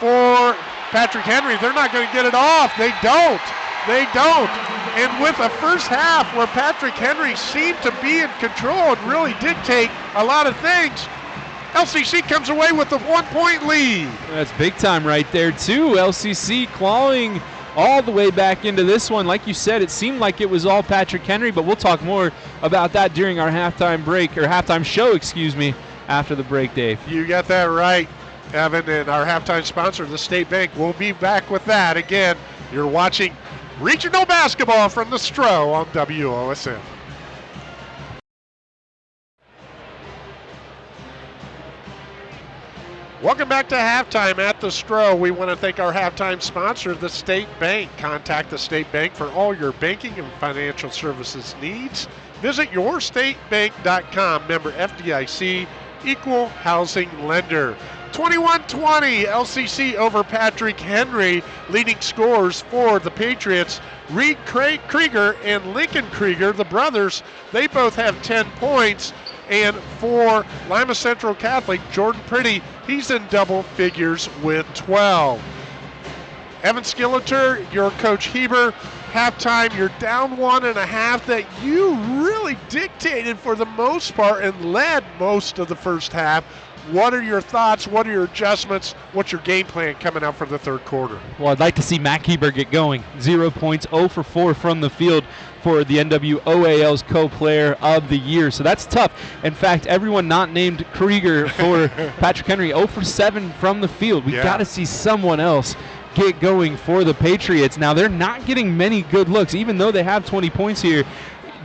Speaker 1: for Patrick Henry. They're not going to get it off. They don't. And with a first half where Patrick Henry seemed to be in control and really dictate a lot of things, LCC comes away with a 1-point lead.
Speaker 2: That's big time right there, too. LCC clawing all the way back into this one. Like you said, it seemed like it was all Patrick Henry, but we'll talk more about that during our halftime break, or halftime show, excuse me, after the break, Dave.
Speaker 1: You got that right, Evan, and our halftime sponsor, the State Bank. We'll be back with that. Again, you're watching Regional Basketball from the Stro on WOSN. Welcome back to halftime at the Stro. We want to thank our halftime sponsor, the State Bank. Contact the State Bank for all your banking and financial services needs. Visit yourstatebank.com. Member FDIC, equal housing lender. 21-20, LCC over Patrick Henry. Leading scorers for the Patriots, Reed Krieger and Lincoln Krieger, the brothers, they both have 10 points. And for Lima Central Catholic, Jordan Pretty, he's in double figures with 12. Evan Skilleter, your coach Heber, halftime, you're down 1.5 that you really dictated for the most part and led most of the first half. What are your thoughts? What are your adjustments? What's your game plan coming out for the third quarter?
Speaker 2: Well, I'd like to see Matt Heber get going. 0 points, 0 for 4 from the field for the NWOAL's co-player of the year. So that's tough. In fact, everyone not named Krieger for Patrick Henry, 0 for 7 from the field. We got to see someone else get going for the Patriots. Now, they're not getting many good looks, even though they have 20 points here.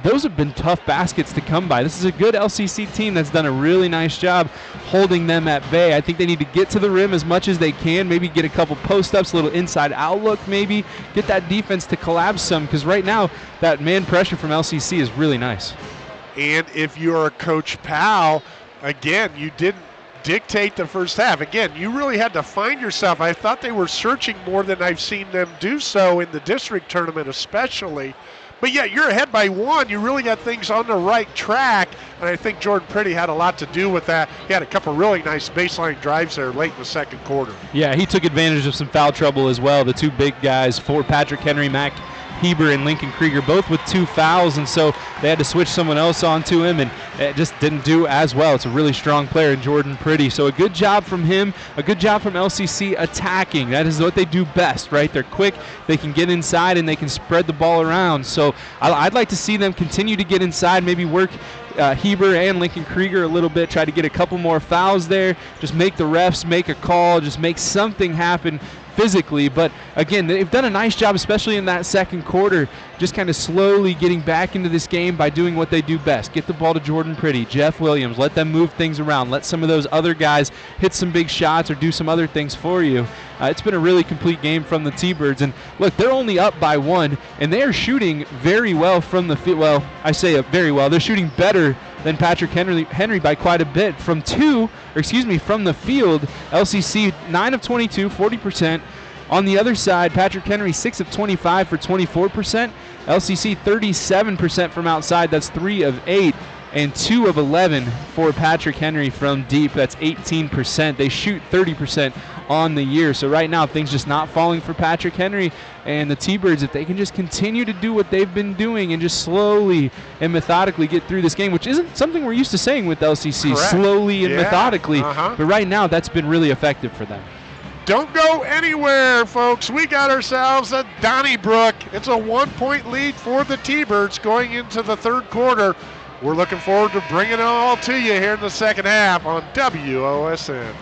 Speaker 2: Those have been tough baskets to come by. This is a good LCC team that's done a really nice job holding them at bay. I think they need to get to the rim as much as they can, maybe get a couple post-ups, a little inside outlook maybe, get that defense to collapse some, because right now that man pressure from LCC is really nice.
Speaker 1: And if you're a Coach Powell, again, you didn't dictate the first half. Again, you really had to find yourself. I thought they were searching more than I've seen them do so in the district tournament especially. But yeah, you're ahead by 1. You really got things on the right track, and I think Jordan Pretty had a lot to do with that. He had a couple really nice baseline drives there late in the second quarter.
Speaker 2: Yeah, he took advantage of some foul trouble as well. The two big guys for Patrick Henry, Mac Heber and Lincoln Krieger, both with 2 fouls, and so they had to switch someone else onto him, and it just didn't do as well. It's a really strong player in Jordan Pretty. So a good job from him, a good job from LCC attacking. That is what they do best, right? They're quick, they can get inside, and they can spread the ball around. So I'd like to see them continue to get inside, maybe work Heber and Lincoln Krieger a little bit, try to get a couple more fouls there, just make the refs make a call, just make something happen physically. But again, they've done a nice job, especially in that second quarter, just kind of slowly getting back into this game by doing what they do best. Get the ball to Jordan Pretty, Jeff Williams, let them move things around, let some of those other guys hit some big shots or do some other things for you. It's been a really complete game from the T-Birds, and look, they're only up by 1, and they are shooting very well from the field. Well, I say very well. They're shooting better than Patrick Henry by quite a bit. From the field, LCC 9 of 22, 40%. On the other side, Patrick Henry 6 of 25 for 24%. LCC 37% from outside, that's 3 of 8. And 2 of 11 for Patrick Henry from deep, that's 18%. They shoot 30% on the year. So right now, things just not falling for Patrick Henry and the T-Birds. If they can just continue to do what they've been doing and just slowly and methodically get through this game, which isn't something we're used to saying with LCC,
Speaker 1: correct,
Speaker 2: slowly and methodically.
Speaker 1: Uh-huh.
Speaker 2: But right now, that's been really effective for them.
Speaker 1: Don't go anywhere, folks. We got ourselves a Donnybrook. It's a 1-point lead for the T-Birds going into the third quarter. We're looking forward to bringing it all to you here in the second half on WOSN.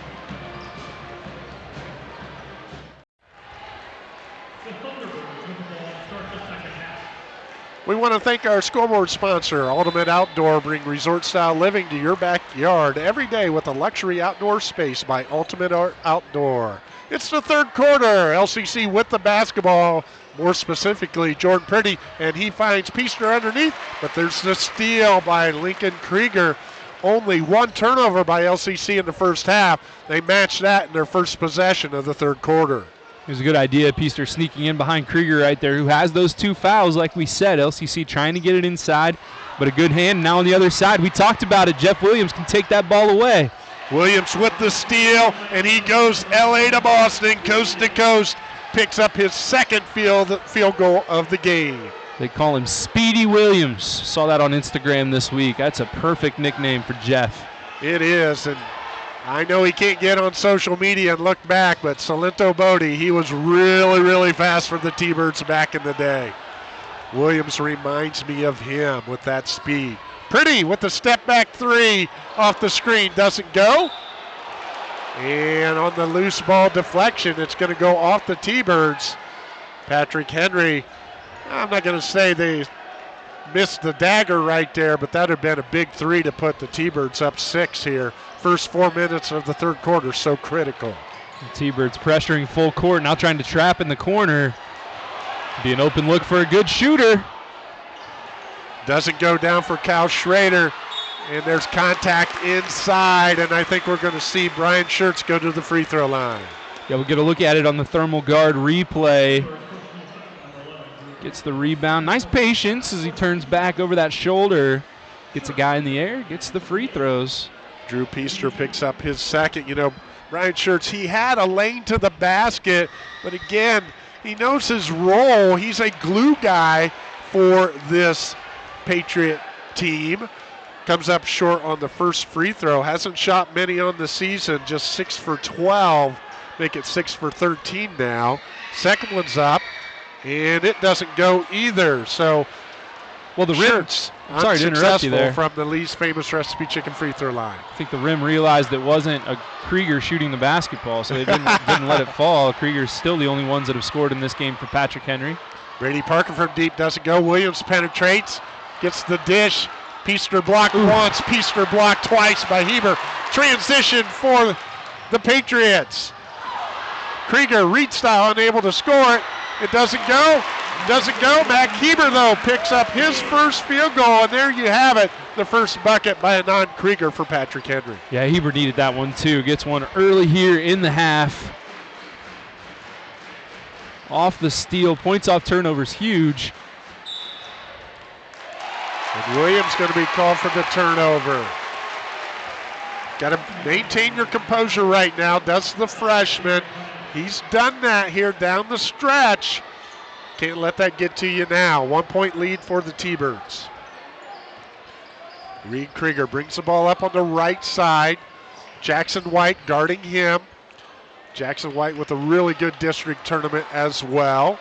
Speaker 1: We want to thank our scoreboard sponsor, Ultimate Outdoor. Bring resort-style living to your backyard every day with a luxury outdoor space by Ultimate Outdoor. It's the third quarter. LCC with the basketball, more specifically Jordan Pretty, and he finds Peaster underneath, but there's the steal by Lincoln Krieger. Only one turnover by LCC in the first half. They matched that in their first possession of the third quarter.
Speaker 2: It was a good idea. Peaster sneaking in behind Krieger right there, who has those 2 fouls, like we said. LCC trying to get it inside, but a good hand. Now on the other side, we talked about it. Jeff Williams can take that ball away.
Speaker 1: Williams with the steal, and he goes LA to Boston, coast to coast. Picks up his second field goal of the game.
Speaker 2: They call him Speedy Williams. Saw that on Instagram this week. That's a perfect nickname for Jeff.
Speaker 1: It is, and I know he can't get on social media and look back, but Salento Bodie, he was really, really fast for the T-Birds back in the day. Williams reminds me of him with that speed. Pretty with the step back 3 off the screen, doesn't go. And on the loose ball deflection, it's going to go off the T-Birds. Patrick Henry, I'm not going to say they missed the dagger right there, but that would have been a big 3 to put the T-Birds up 6 here. First 4 minutes of the third quarter, so critical.
Speaker 2: The T-Birds pressuring full court, now trying to trap in the corner. Be an open look for a good shooter.
Speaker 1: Doesn't go down for Kyle Schrader, and there's contact inside, and I think we're going to see Brian Schertz go to the free throw line.
Speaker 2: Yeah, we'll get a look at it on the thermal guard replay. Gets the rebound. Nice patience as he turns back over that shoulder. Gets a guy in the air, gets the free throws.
Speaker 1: Drew Peaster picks up his second. You know, Brian Schertz, he had a lane to the basket, but again, he knows his role. He's a glue guy for this Patriot team. Comes up short on the first free throw. Hasn't shot many on the season, just 6 for 12. Make it 6 for 13 now. Second one's up, and it doesn't go either. So,
Speaker 2: well, the
Speaker 1: Schertz,
Speaker 2: rim, sorry to interrupt you there.
Speaker 1: From the Lee's Famous Recipe Chicken free throw line.
Speaker 2: I think the rim realized it wasn't a Krieger shooting the basketball, so they didn't let it fall. Krieger's still the only ones that have scored in this game for Patrick Henry.
Speaker 1: Brady Parker from deep doesn't go. Williams penetrates, gets the dish. Peaster blocked once, Peaster blocked twice by Heber. Transition for the Patriots. Krieger, read style, unable to score it. It doesn't go. Doesn't go. Mac Heber, though, picks up his first field goal, and there you have it. The first bucket by a non-Krieger for Patrick Henry.
Speaker 2: Yeah, Heber needed that one, too. Gets one early here in the half. Off the steal. Points off turnovers, huge.
Speaker 1: And Williams going to be called for the turnover. Got to maintain your composure right now, does the freshman. He's done that here down the stretch. Can't let that get to you now. 1 point lead for the T-Birds. Reed Krieger brings the ball up on the right side. Jackson White guarding him. Jackson White with a really good district tournament as well.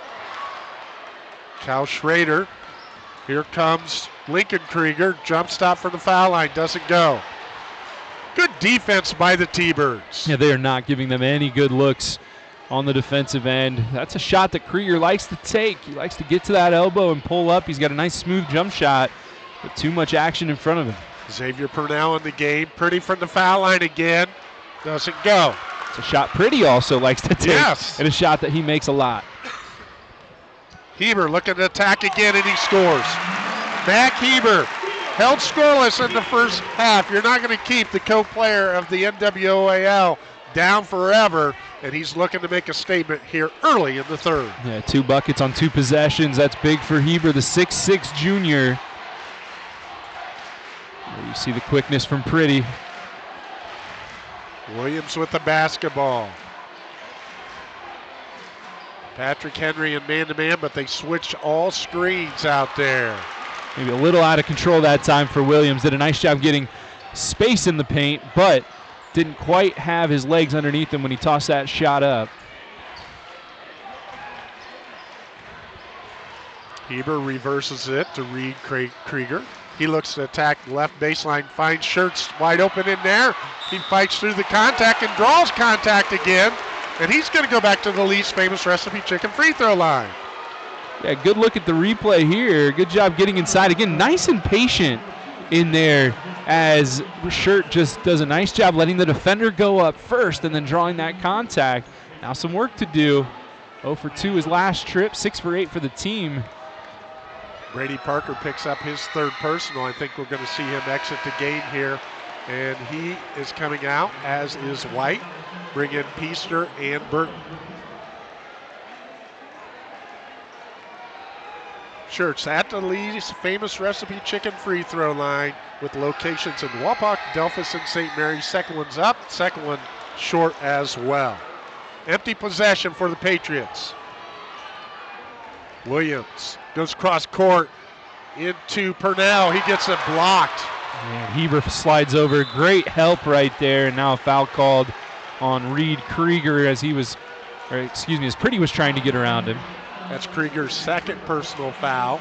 Speaker 1: Kyle Schrader. Here comes Lincoln Krieger. Jump stop from the foul line. Doesn't go. Good defense by the T-Birds.
Speaker 2: Yeah, they are not giving them any good looks on the defensive end. That's a shot that Krieger likes to take. He likes to get to that elbow and pull up. He's got a nice smooth jump shot, but too much action in front of him.
Speaker 1: Xavier Purnell in the game. Pretty from the foul line again. Doesn't go.
Speaker 2: It's a shot Pretty also likes to take.
Speaker 1: Yes.
Speaker 2: And a shot that he makes a lot.
Speaker 1: Heber looking to attack again, and he scores. Mac Heber held scoreless in the first half. You're not going to keep the co-player of the NWOAL down forever, and he's looking to make a statement here early in the third.
Speaker 2: Yeah, 2 buckets on 2 possessions. That's big for Heber, the 6'6" junior. There you see the quickness from Pretty.
Speaker 1: Williams with the basketball. Patrick Henry in man-to-man, but they switched all screens out there.
Speaker 2: Maybe a little out of control that time for Williams. Did a nice job getting space in the paint, but didn't quite have his legs underneath him when he tossed that shot up.
Speaker 1: Heber reverses it to Reed Krieger. He looks to attack left baseline, finds Schertz wide open in there. He fights through the contact and draws contact again. And he's going to go back to the Lee's Famous Recipe Chicken free throw line.
Speaker 2: Yeah, good look at the replay here. Good job getting inside. Again, nice and patient in there as Schertz just does a nice job letting the defender go up first and then drawing that contact. Now some work to do. 0 for 2 his last trip, 6 for 8 for the team.
Speaker 1: Brady Parker picks up his third personal. I think we're going to see him exit the game here. And he is coming out, as is White. Bring in Peaster and Burton. Schertz at the Lee's Famous Recipe Chicken free throw line with locations in Wapak, Delphus, and St. Mary's. Second one's up, second one short as well. Empty possession for the Patriots. Williams goes cross court into Purnell. He gets it blocked.
Speaker 2: And Heber slides over. Great help right there. And now a foul called on Reed Krieger as as Pretty was trying to get around him.
Speaker 1: That's Krieger's second personal foul.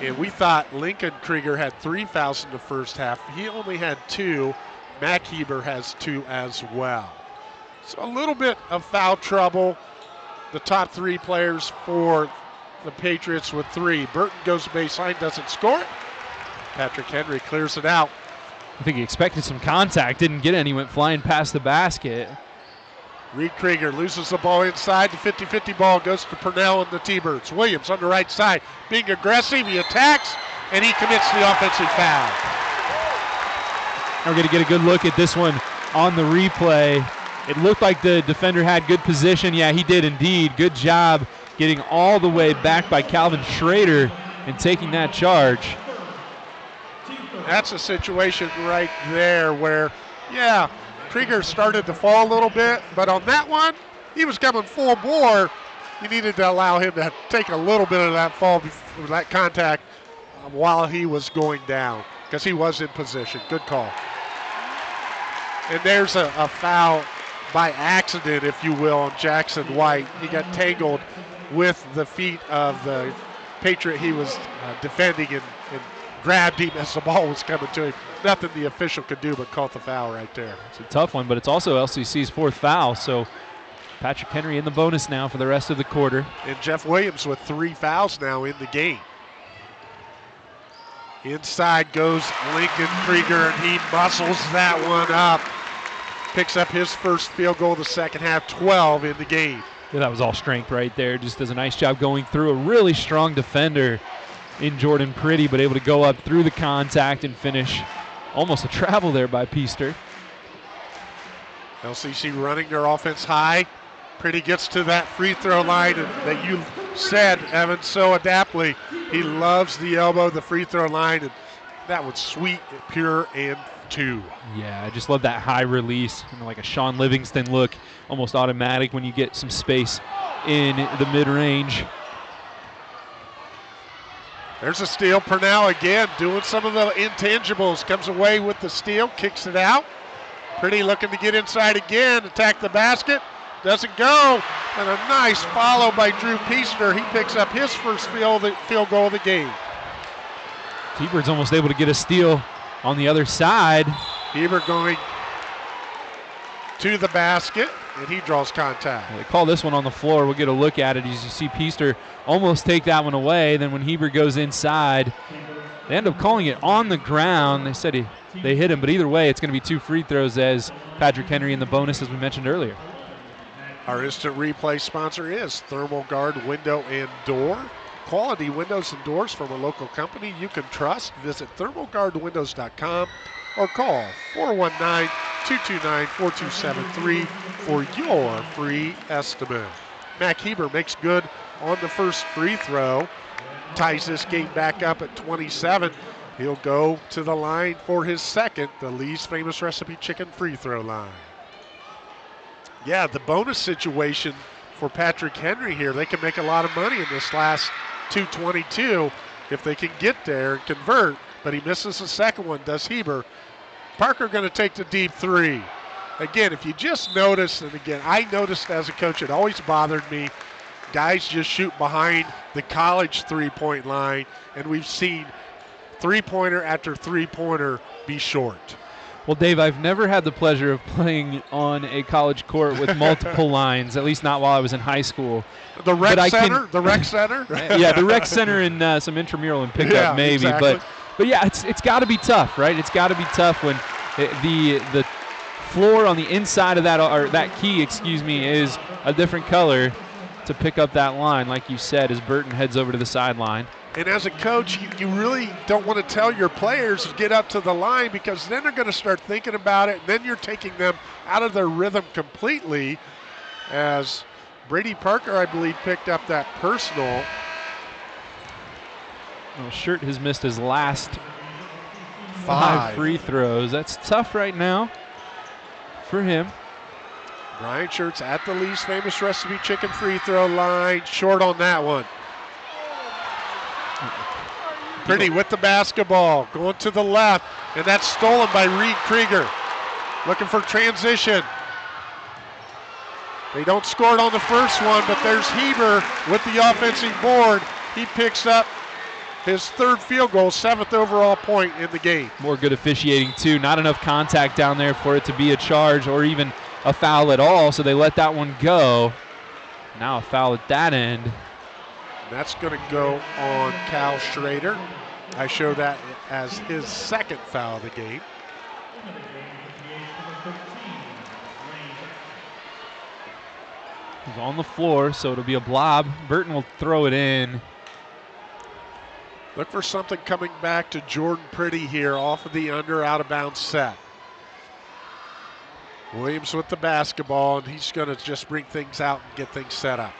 Speaker 1: And we thought Lincoln Krieger had 3 fouls in the first half. He only had 2. Mac Heber has 2 as well. So a little bit of foul trouble. The top 3 players for the Patriots with 3. Burton goes to baseline, doesn't score it. Patrick Henry clears it out.
Speaker 2: I think he expected some contact, didn't get any, went flying past the basket.
Speaker 1: Reed Krieger loses the ball inside. The 50-50 ball goes to Purnell and the T-Birds. Williams on the right side, being aggressive. He attacks, and he commits the offensive foul.
Speaker 2: We're going to get a good look at this one on the replay. It looked like the defender had good position. Yeah, he did indeed. Good job getting all the way back by Calvin Schrader and taking that charge.
Speaker 1: That's a situation right there where, yeah, Krieger started to fall a little bit, but on that one, he was coming full bore. You needed to allow him to take a little bit of that fall, that contact while he was going down, because he was in position. Good call. And there's a foul by accident, if you will, on Jackson White. He got tangled with the feet of the Patriot he was defending and grabbed him as the ball was coming to him. Nothing the official could do but call the foul right there.
Speaker 2: It's a tough one, but it's also LCC's 4th foul, so Patrick Henry in the bonus now for the rest of the quarter.
Speaker 1: And Jeff Williams with 3 fouls now in the game. Inside goes Lincoln Krieger, and he muscles that one up. Picks up his first field goal of the second half, 12 in the game.
Speaker 2: Yeah, that was all strength right there. Just does a nice job going through a really strong defender in Jordan Pretty, but able to go up through the contact and finish. Almost a travel there by Peaster.
Speaker 1: LCC running their offense high. Pretty gets to that free throw line that you said, Evan, so adaptly. He loves the elbow, the free throw line, and that was sweet, pure, and 2.
Speaker 2: Yeah, I just love that high release, like a Sean Livingston look, almost automatic when you get some space in the mid-range.
Speaker 1: There's a steal. Purnell again doing some of the intangibles. Comes away with the steal, kicks it out. Pretty looking to get inside again, attack the basket. Doesn't go. And a nice follow by Drew Peaster. He picks up his first field goal of the game.
Speaker 2: T-Bird's almost able to get a steal on the other side.
Speaker 1: Heber going to the basket, and he draws contact.
Speaker 2: They call this one on the floor. We'll get a look at it as you see Peaster almost take that one away. Then when Heber goes inside, they end up calling it on the ground. They said they hit him, but either way, it's going to be 2 free throws as Patrick Henry in the bonus, as we mentioned earlier.
Speaker 1: Our instant replay sponsor is Thermal Guard Window and Door. Quality windows and doors from a local company you can trust. Visit thermalguardwindows.com or call 419-229-4273 for your free estimate. Mac Heber makes good on the first free throw, ties this game back up at 27. He'll go to the line for his second, the Lee's Famous Recipe Chicken free throw line. Yeah, the bonus situation for Patrick Henry here, they can make a lot of money in this last 2:22 if they can get there and convert, but he misses the second one, does Heber. Parker going to take the deep three. Again, if you just notice, and again, I noticed as a coach, it always bothered me, guys just shoot behind the college three-point line, and we've seen three-pointer after three-pointer be short.
Speaker 2: Well, Dave, I've never had the pleasure of playing on a college court with multiple lines, at least not while I was in high school.
Speaker 1: The rec center? The rec center?
Speaker 2: Yeah, the rec center and some intramural and pickup maybe.
Speaker 1: Exactly.
Speaker 2: But yeah, it's got to be tough, right? It's got to be tough when the floor on the inside of that, or that key, is a different color to pick up that line, like you said, as Burton heads over to the sideline.
Speaker 1: And as a coach, you really don't want to tell your players to get up to the line, because then they're going to start thinking about it, and then you're taking them out of their rhythm completely, as Brady Parker, I believe, picked up that personal.
Speaker 2: Well, Shirt has missed his last 5 free throws. That's tough right now for him.
Speaker 1: Brian Shirt's at the Lee's Famous Recipe Chicken free throw line. Short on that one. Pretty with the basketball. Going to the left. And that's stolen by Reed Krieger. Looking for transition. They don't score it on the first one, but there's Heber with the offensive board. He picks up his third field goal, 7th overall point in the game.
Speaker 2: More good officiating, too. Not enough contact down there for it to be a charge or even a foul at all, so they let that one go. Now a foul at that end.
Speaker 1: And that's going to go on Cal Schrader. I show that as his second foul of the game.
Speaker 2: He's on the floor, so it'll be a blob. Burton will throw it in.
Speaker 1: Look for something coming back to Jordan Pretty here off of the under out of bounds set. Williams with the basketball, and he's going to just bring things out and get things set up.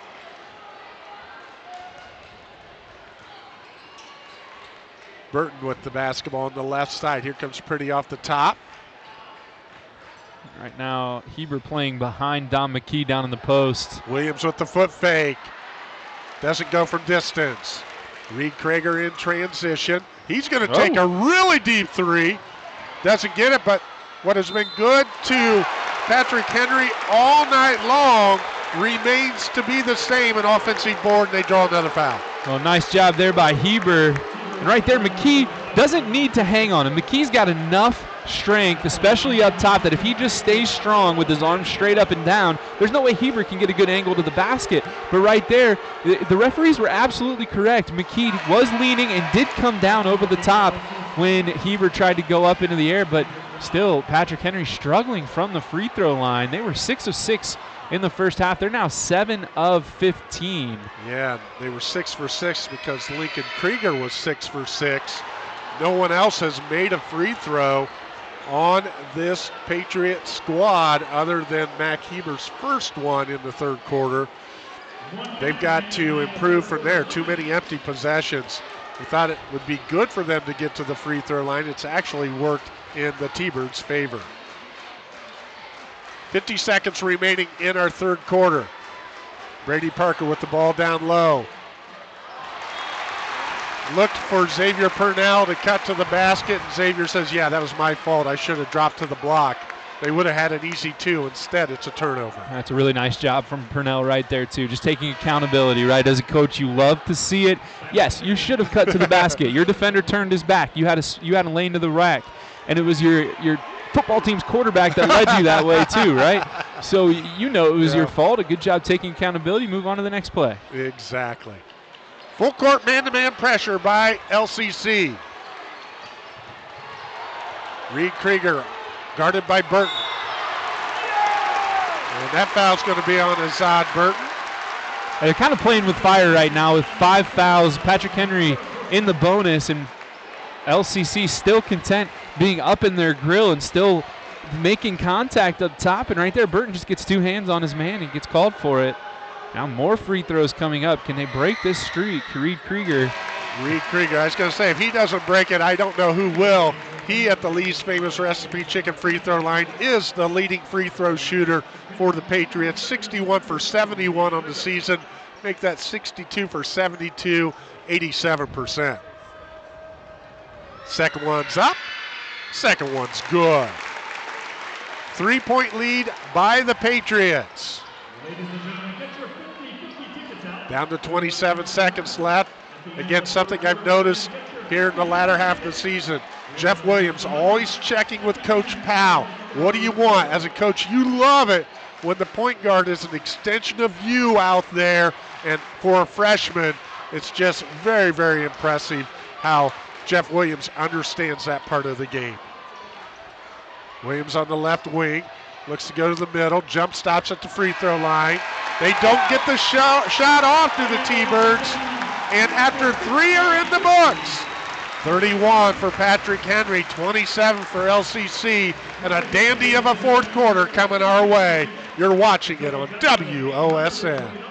Speaker 1: Burton with the basketball on the left side. Here comes Pretty off the top.
Speaker 2: Right now, Heber playing behind Don McKee down in the post.
Speaker 1: Williams with the foot fake. Doesn't go from distance. Reed Krieger in transition. He's going to take a really deep three. Doesn't get it, but what has been good to Patrick Henry all night long remains to be the same, an offensive board, and they draw another foul.
Speaker 2: Well, nice job there by Heber. And right there, McKee doesn't need to hang on him. McKee's got enough strength, especially up top, that if he just stays strong with his arms straight up and down, there's no way Heber can get a good angle to the basket. But right there, the referees were absolutely correct. McKee was leaning and did come down over the top when Heber tried to go up into the air, but still, Patrick Henry struggling from the free throw line. They were 6 of 6 in the first half. They're now 7 of 15.
Speaker 1: Yeah, they were 6 for 6 because Lincoln Krieger was 6 for 6. No one else has made a free throw on this Patriot squad other than Mac Heber's first one in the third quarter. They've got to improve from there. Too many empty possessions. We thought it would be good for them to get to the free throw line. It's actually worked in the T-Birds' favor. 50 seconds remaining in our third quarter. Brady Parker with the ball down low. Looked for Xavier Purnell to cut to the basket, and Xavier says, yeah, that was my fault. I should have dropped to the block. They would have had an easy 2. Instead, it's a turnover.
Speaker 2: That's a really nice job from Purnell right there, too. Just taking accountability, right? As a coach, you love to see it. Yes, you should have cut to the basket. Your defender turned his back. You had a lane to the rack, and it was your football team's quarterback that led you that way, too, right? So you know it was your fault. A good job taking accountability. Move on to the next play.
Speaker 1: Exactly. Full court man-to-man pressure by LCC. Reed Krieger guarded by Burton. And that foul's going to be on Azad Burton.
Speaker 2: They're kind of playing with fire right now with 5 fouls. Patrick Henry in the bonus, and LCC still content being up in their grill and still making contact up top. And right there, Burton just gets 2 hands on his man and gets called for it. Now more free throws coming up. Can they break this streak? Reed Krieger.
Speaker 1: Reed Krieger, I was going to say, if he doesn't break it, I don't know who will. He, at the Lee's Famous Recipe Chicken free throw line, is the leading free throw shooter for the Patriots. 61 for 71 on the season. Make that 62 for 72, 87%. Second one's up, Second one's good. 3-point lead by the Patriots. Down to 27 seconds left. Again, something I've noticed here in the latter half of the season. Jeff Williams always checking with Coach Powell. What do you want? As a coach, you love it when the point guard is an extension of you out there. And for a freshman, it's just very, very impressive how Jeff Williams understands that part of the game. Williams on the left wing, looks to go to the middle, jump stops at the free throw line. They don't get the shot off to the T-Birds, and after 3 are in the books. 31 for Patrick Henry, 27 for LCC, and a dandy of a fourth quarter coming our way. You're watching it on WOSN.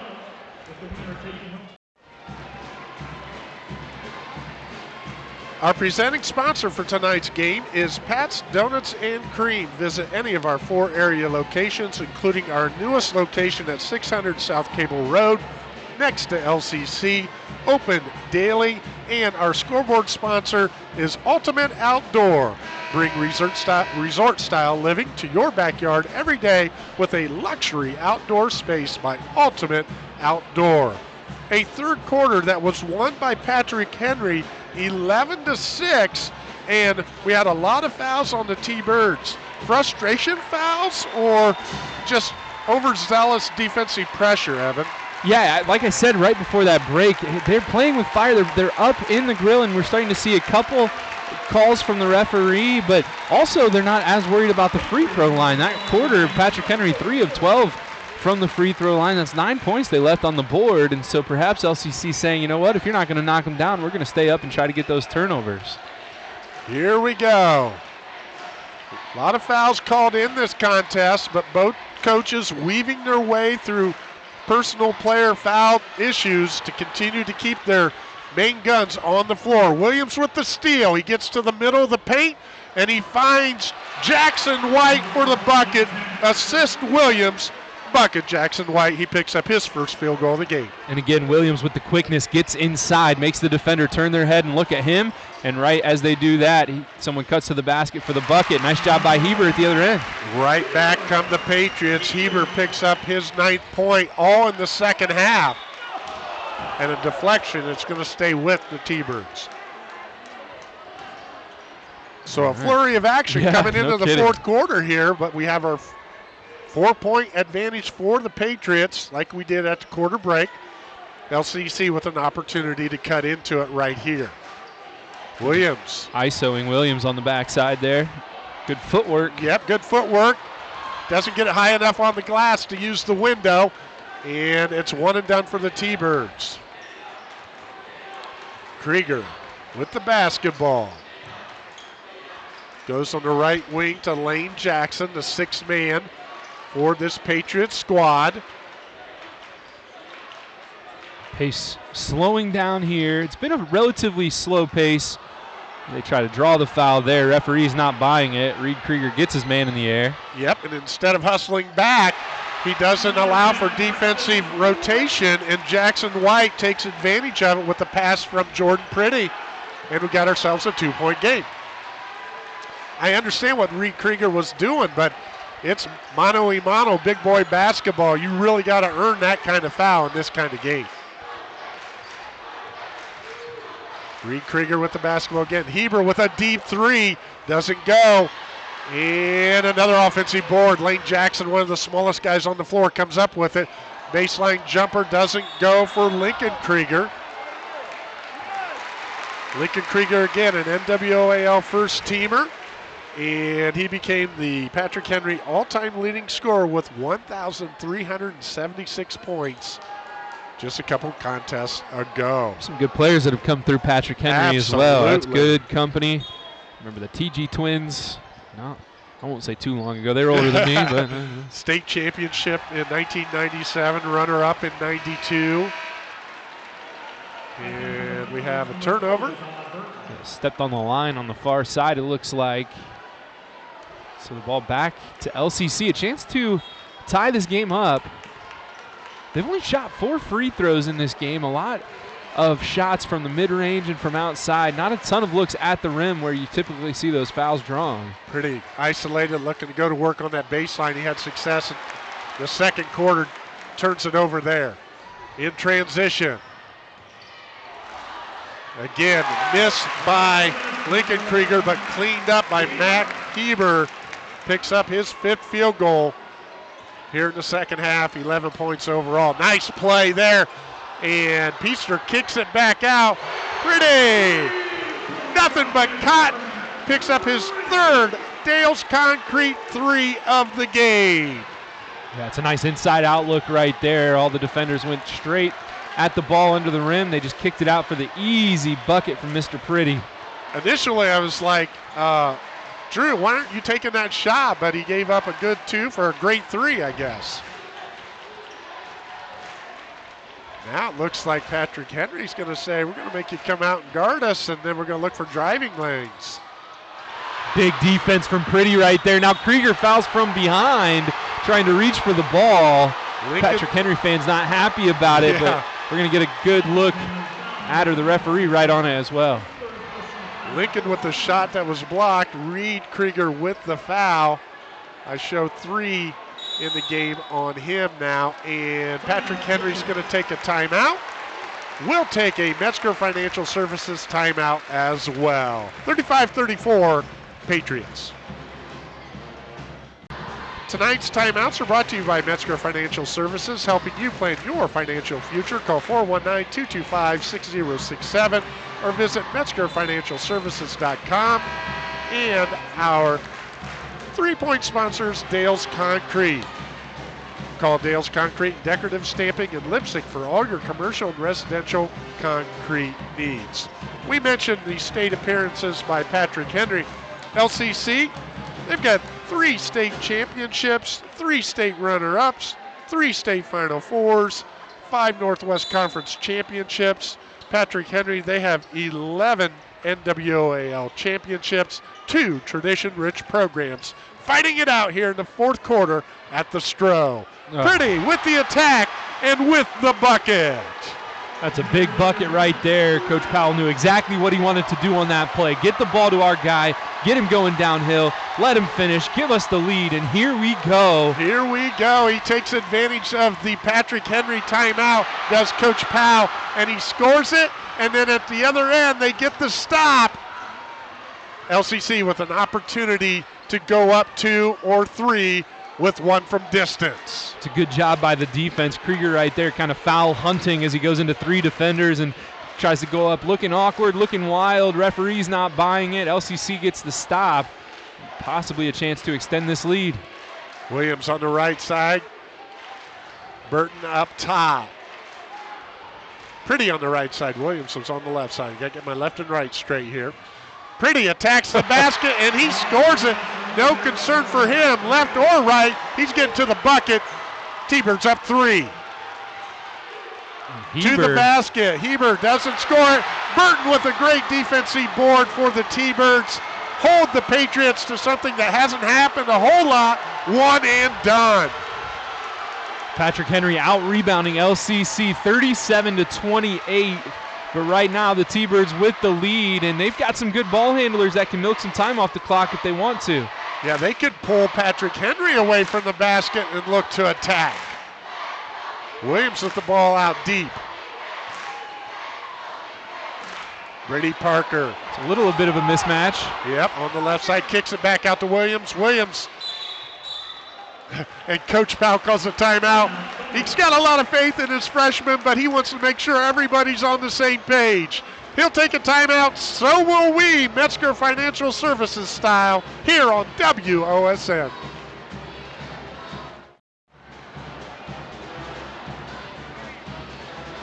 Speaker 1: Our presenting sponsor for tonight's game is Pat's Donuts and Cream. Visit any of our 4 area locations, including our newest location at 600 South Cable Road, next to LCC, open daily. And our scoreboard sponsor is Ultimate Outdoor. Bring resort-style living to your backyard every day with a luxury outdoor space by Ultimate Outdoor. A third quarter that was won by Patrick Henry, 11-6, and we had a lot of fouls on the T-Birds. Frustration fouls or just overzealous defensive pressure, Evan?
Speaker 2: Yeah, like I said right before that break, they're playing with fire. They're up in the grill, and we're starting to see a couple calls from the referee, but also they're not as worried about the free throw line. That quarter, Patrick Henry, 3 of 12 from the free throw line. That's 9 points they left on the board, and so perhaps LCC saying, you know what, if you're not going to knock them down, we're going to stay up and try to get those turnovers.
Speaker 1: Here we go. A lot of fouls called in this contest, but both coaches weaving their way through personal player foul issues to continue to keep their main guns on the floor. Williams with the steal. He gets to the middle of the paint, and he finds Jackson White for the bucket. Assist Williams. Bucket Jackson White. He picks up his first field goal of the game.
Speaker 2: And again, Williams with the quickness gets inside, makes the defender turn their head and look at him. And right as they do that, someone cuts to the basket for the bucket. Nice job by Heber at the other end.
Speaker 1: Right back come the Patriots. Heber picks up his 9th point, all in the second half. And a deflection. It's going to stay with the T-Birds. So a flurry of action coming into the fourth quarter here, but we have our 4-point advantage for the Patriots like we did at the quarter break. LCC with an opportunity to cut into it right here. Williams.
Speaker 2: ISOing Williams on the backside there. Good footwork.
Speaker 1: Yep, good footwork. Doesn't get it high enough on the glass to use the window. And it's one and done for the T-Birds. Krieger with the basketball. Goes on the right wing to Lane Jackson, the 6th man for this Patriots squad.
Speaker 2: Pace slowing down here. It's been a relatively slow pace. They try to draw the foul there. Referee's not buying it. Reed Krieger gets his man in the air.
Speaker 1: Yep, and instead of hustling back, he doesn't allow for defensive rotation, and Jackson White takes advantage of it with the pass from Jordan Pretty, and we got ourselves a 2-point game. I understand what Reed Krieger was doing, but it's mano-a-mano, big boy basketball. You really got to earn that kind of foul in this kind of game. Reed Krieger with the basketball again. Heber with a deep 3. Doesn't go. And another offensive board. Lane Jackson, one of the smallest guys on the floor, comes up with it. Baseline jumper doesn't go for Lincoln Krieger. Lincoln Krieger again, an NWOAL first teamer. And he became the Patrick Henry all-time leading scorer with 1,376 points just a couple contests ago.
Speaker 2: Some good players that have come through Patrick Henry as well. That's good company. Remember the TG Twins? No, I won't say too long ago. They're older than me, but
Speaker 1: state championship in 1997, runner-up in 92. And we have a turnover.
Speaker 2: Stepped on the line on the far side, it looks like. So the ball back to LCC. A chance to tie this game up. They've only shot 4 free throws in this game. A lot of shots from the mid-range and from outside. Not a ton of looks at the rim where you typically see those fouls drawn.
Speaker 1: Pretty isolated, looking to go to work on that baseline. He had success in the second quarter, turns it over there. In transition. Again, missed by Lincoln Krieger, but cleaned up by Matt Heber. Picks up his 5th field goal here in the second half, 11 points overall. Nice play there, and Peaster kicks it back out. Pretty! Nothing but Cotton picks up his 3rd Dale's Concrete 3 of the game.
Speaker 2: Yeah, it's a nice inside outlook right there. All the defenders went straight at the ball under the rim. They just kicked it out for the easy bucket from Mr. Pretty.
Speaker 1: Initially, I was like, Drew, why aren't you taking that shot? But he gave up a good 2 for a great 3, I guess. Now it looks like Patrick Henry's going to say, we're going to make you come out and guard us, and then we're going to look for driving lanes.
Speaker 2: Big defense from Pretty right there. Now Krieger fouls from behind, trying to reach for the ball.
Speaker 1: Lincoln,
Speaker 2: Patrick Henry fan's not happy about it, but we're going to get a good look at her. The referee right on it as well.
Speaker 1: Lincoln with the shot that was blocked. Reed Krieger with the foul. I show 3 in the game on him now, and Patrick Henry's going to take a timeout. We'll take a Metzger Financial Services timeout as well. 35-34 Patriots. Tonight's timeouts are brought to you by Metzger Financial Services, helping you plan your financial future. Call 419-225-6067 or visit MetzgerFinancialServices.com. And our 3-point sponsors, Dale's Concrete. Call Dale's Concrete, decorative stamping, and lipstick for all your commercial and residential concrete needs. We mentioned the state appearances by Patrick Henry. LCC, they've got 3 state championships, 3 state runner-ups, 3 state Final Fours, 5 Northwest Conference championships. Patrick Henry, they have 11 NWOAL championships, 2 tradition-rich programs. Fighting it out here in the 4th quarter at the Stroh. Pretty with the attack and with the bucket.
Speaker 2: That's a big bucket right there. Coach Powell knew exactly what he wanted to do on that play. Get the ball to our guy, get him going downhill, let him finish, give us the lead, and here we go.
Speaker 1: Here we go. He takes advantage of the Patrick Henry timeout, does Coach Powell, and he scores it, and then at the other end, they get the stop. LCC with an opportunity to go up 2 or 3 with 1 from distance.
Speaker 2: It's a good job by the defense. Krieger right there kind of foul hunting as he goes into 3 defenders and tries to go up, looking awkward, looking wild. Referee's not buying it. LCC gets the stop. Possibly a chance to extend this lead.
Speaker 1: Williams on the right side. Burton up top. Pretty on the right side. Williams was on the left side. Got to get my left and right straight here. Pretty attacks the basket, and he scores it. No concern for him, left or right. He's getting to the bucket. T-Birds up 3. To the basket. Heber doesn't score it. Burton with a great defensive board for the T-Birds. Hold the Patriots to something that hasn't happened a whole lot. 1 and done.
Speaker 2: Patrick Henry out-rebounding LCC 37-28. But right now, the T-Birds with the lead, and they've got some good ball handlers that can milk some time off the clock if they want to.
Speaker 1: Yeah, they could pull Patrick Henry away from the basket and look to attack. Williams with the ball out deep. Brady Parker.
Speaker 2: It's a little bit of a mismatch.
Speaker 1: Yep, on the left side, kicks it back out to Williams. Williams. And Coach Powell calls a timeout. He's got a lot of faith in his freshmen, but he wants to make sure everybody's on the same page. He'll take a timeout, so will we, Metzger Financial Services style, here on WOSN.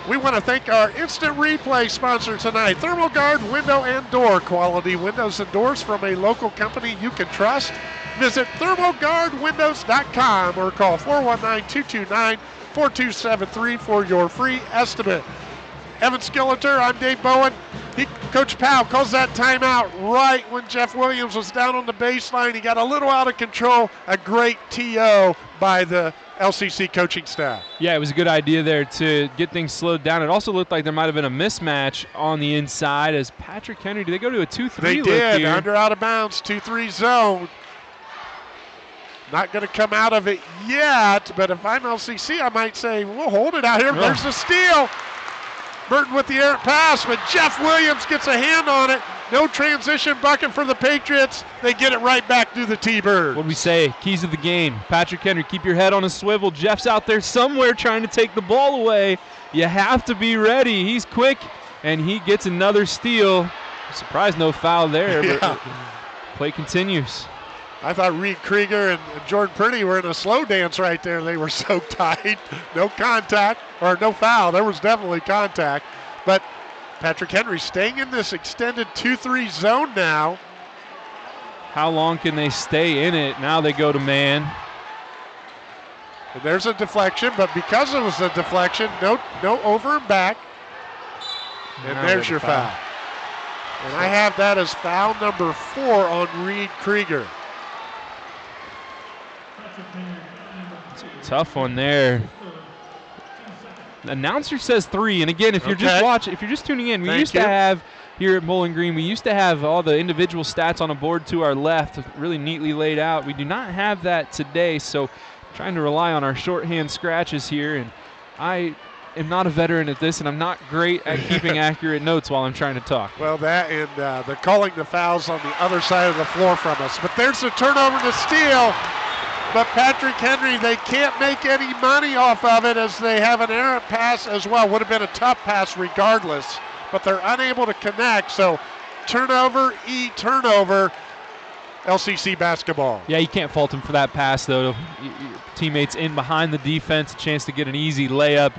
Speaker 1: We want to thank our instant replay sponsor tonight, ThermalGuard Window and Door. Quality windows and doors from a local company you can trust. Visit thermalguardwindows.com or call 419-229-4273 for your free estimate. Evan Skilleter, I'm Dave Bowen. Coach Powell calls that timeout right when Jeff Williams was down on the baseline. He got a little out of control. A great TO by the LCC coaching staff.
Speaker 2: Yeah, it was a good idea there to get things slowed down. It also looked like there might have been a mismatch on the inside as Patrick Henry, did they go to a 2-3
Speaker 1: They
Speaker 2: look
Speaker 1: did,
Speaker 2: here?
Speaker 1: under out of bounds, 2-3 zone. Not going to come out of it yet, but if I'm LCC, I might say, we'll hold it out here. There's the steal. Burton with the errant pass, but Jeff Williams gets a hand on it. No transition bucket for the Patriots. They get it right back to the T-Birds.
Speaker 2: What do we say? Keys of the game. Patrick Henry, keep your head on a swivel. Jeff's out there somewhere trying to take the ball away. You have to be ready. He's quick, and he gets another steal. Surprised no foul there, but play continues.
Speaker 1: I thought Reed Krieger and Jordan Purdy were in a slow dance right there. They were so tight. No contact, or no foul. There was definitely contact. But Patrick Henry staying in this extended 2-3 zone now.
Speaker 2: How long can they stay in it? Now they go to man.
Speaker 1: And there's a deflection, but because it was a deflection, no over and back. And
Speaker 2: now
Speaker 1: there's your foul. And I have that as foul number 4 on Reed Krieger.
Speaker 2: Tough one there. The announcer says 3, and again, if you're just watching, if you're just tuning in, we used to have here at Bowling Green, we used to have all the individual stats on a board to our left, really neatly laid out. We do not have that today, so trying to rely on our shorthand scratches here, and I am not a veteran at this, and I'm not great at keeping accurate notes while I'm trying to talk.
Speaker 1: Well, that and they're calling the fouls on the other side of the floor from us. But there's the turnover to steal. But Patrick Henry, they can't make any money off of it as they have an errant pass as well. Would have been a tough pass regardless, but they're unable to connect. So turnover, turnover, LCC basketball.
Speaker 2: Yeah, you can't fault him for that pass, though. Your teammates in behind the defense, a chance to get an easy layup.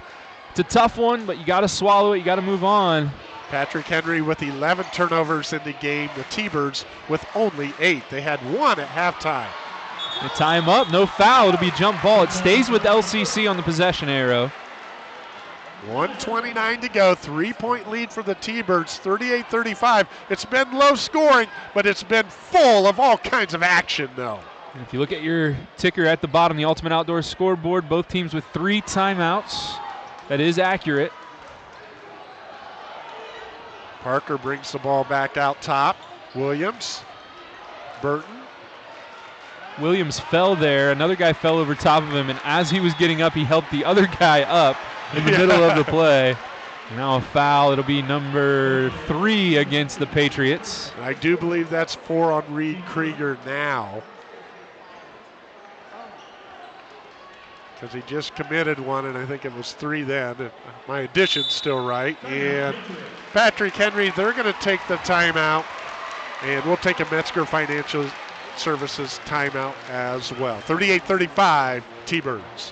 Speaker 2: It's a tough one, but you got to swallow it. You got to move on.
Speaker 1: Patrick Henry with 11 turnovers in the game. The T-Birds with only 8. They had 1 at halftime.
Speaker 2: They tie him up. No foul. It'll be jump ball. It stays with LCC on the possession arrow.
Speaker 1: 1:29 to go. 3-point lead for the T-Birds, 38-35. It's been low scoring, but it's been full of all kinds of action, though.
Speaker 2: And if you look at your ticker at the bottom, the Ultimate Outdoors scoreboard, both teams with 3 timeouts. That is accurate.
Speaker 1: Parker brings the ball back out top. Williams, Burton.
Speaker 2: Williams fell there. Another guy fell over top of him, and as he was getting up, he helped the other guy up in the middle of the play. Now a foul. It'll be number 3 against the Patriots.
Speaker 1: I do believe that's 4 on Reed Krieger now, because he just committed one, and I think it was 3 then. My addition's still right. And Patrick Henry, they're going to take the timeout, and we'll take a Metzger Financial Services timeout as well. 38-35, T-Birds.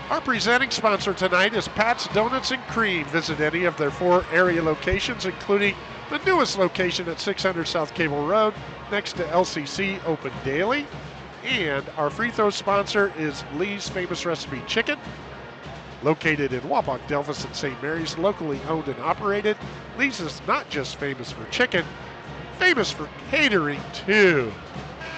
Speaker 1: Our presenting sponsor tonight is Pat's Donuts and Cream. Visit any of their 4 area locations, including the newest location at 600 South Cable Road, next to LCC, open daily. And our free throw sponsor is Lee's Famous Recipe Chicken, located in Wapak, Delphus, and St. Mary's, locally owned and operated. Lee's is not just famous for chicken, famous for catering too.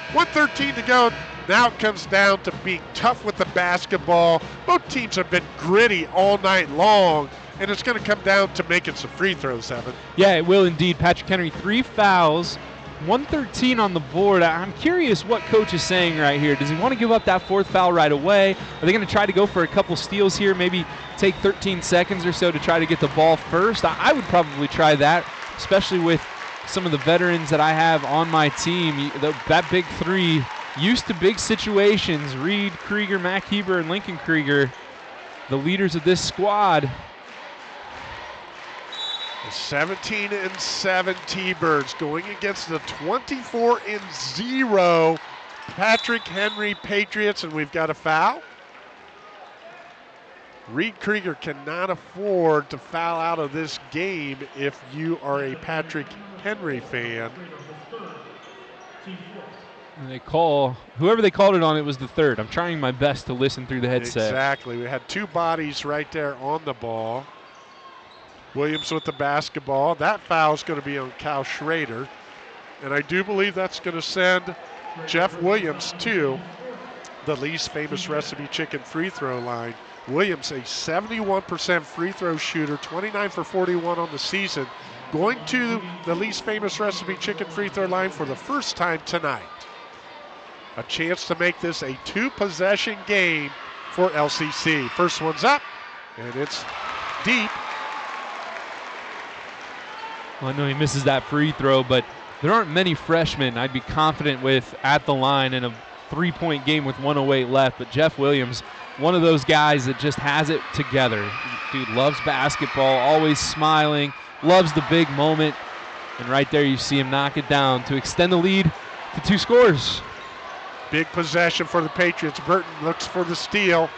Speaker 1: 1:13 to go. Now it comes down to being tough with the basketball. Both teams have been gritty all night long, and it's going to come down to making some free throws, Evan.
Speaker 2: Yeah, it will indeed. Patrick Henry, 3 fouls, 113 on the board. I'm curious what coach is saying right here. Does he want to give up that 4th foul right away? Are they going to try to go for a couple steals here, maybe take 13 seconds or so to try to get the ball first? I would probably try that, especially with some of the veterans that I have on my team. That big 3 used to big situations. Reed Krieger, Mac Heber, and Lincoln Krieger, the leaders of this squad.
Speaker 1: 17-7 T-Birds going against the 24-0 Patrick Henry Patriots, and we've got a foul. Reed Krieger cannot afford to foul out of this game if you are a Patrick Henry fan.
Speaker 2: And whoever they called it on, it was the third. I'm trying my best to listen through the headset.
Speaker 1: Exactly. We had two bodies right there on the ball. Williams with the basketball. That foul is going to be on Cal Schrader. And I do believe that's going to send Jeff Williams to the Lee's Famous Recipe Chicken free throw line. Williams, a 71% free throw shooter, 29 for 41 on the season, going to the Lee's Famous Recipe Chicken free throw line for the first time tonight. A chance to make this a two-possession game for LCC. First one's up, and it's deep.
Speaker 2: Well, I know he misses that free throw, but there aren't many freshmen I'd be confident with at the line in a three-point game with 1:08 left. But Jeff Williams, one of those guys that just has it together. Dude loves basketball, always smiling, loves the big moment. And right there you see him knock it down to extend the lead to 2 scores.
Speaker 1: Big possession for the Patriots. Burton looks for the steal.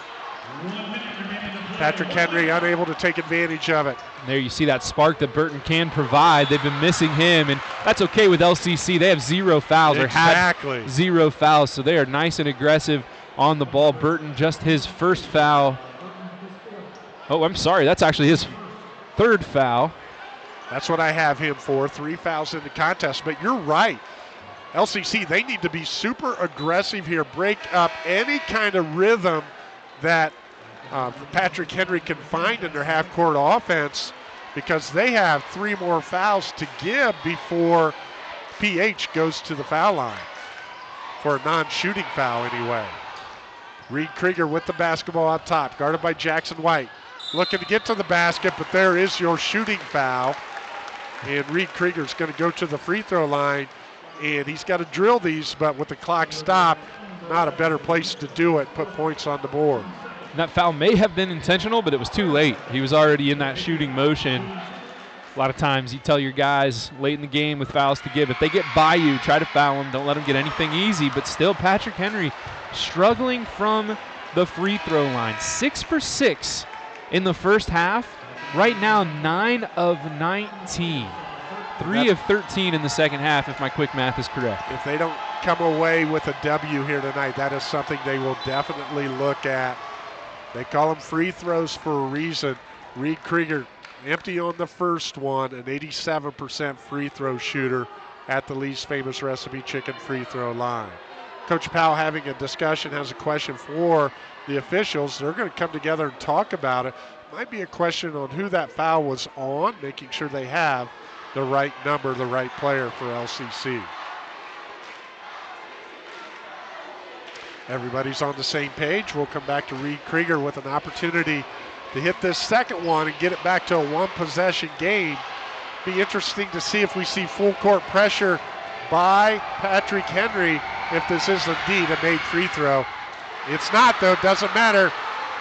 Speaker 1: Patrick Henry unable to take advantage of it.
Speaker 2: And there you see that spark that Burton can provide. They've been missing him, and that's okay with LCC. They have 0 fouls,
Speaker 1: exactly.
Speaker 2: or had 0 fouls, so they are nice and aggressive on the ball. Burton, just his first foul. Oh, I'm sorry, that's actually his 3rd foul.
Speaker 1: That's what I have him for, 3 fouls in the contest. But you're right. LCC, they need to be super aggressive here, break up any kind of rhythm that Patrick Henry can find in their half-court offense, because they have 3 more fouls to give before PH goes to the foul line for a non-shooting foul anyway. Reed Krieger with the basketball on top, guarded by Jackson White. Looking to get to the basket, but there is your shooting foul. And Reed Krieger's going to go to the free throw line, and he's got to drill these, but with the clock stopped, not a better place to do it, put points on the board.
Speaker 2: And that foul may have been intentional, but it was too late. He was already in that shooting motion. A lot of times you tell your guys late in the game with fouls to give. If they get by you, try to foul them. Don't let them get anything easy. But still, Patrick Henry struggling from the free throw line. 6 for 6 in the first half. Right now, 9 of 19. 3 of 13 in the second half, if my quick math is correct.
Speaker 1: If they don't come away with a W here tonight, that is something they will definitely look at. They call them free throws for a reason. Reed Krieger empty on the first one, an 87% free throw shooter at the Lee's Famous Recipe Chicken free throw line. Coach Powell having a discussion, has a question for the officials. They're going to come together and talk about it. Might be a question on who that foul was on, making sure they have the right number, the right player for LCC. Everybody's on the same page. We'll come back to Reed Krieger with an opportunity to hit this second one and get it back to a 1-possession game. Be interesting to see if we see full court pressure by Patrick Henry if this is indeed a made free throw. It's not, though. Doesn't matter.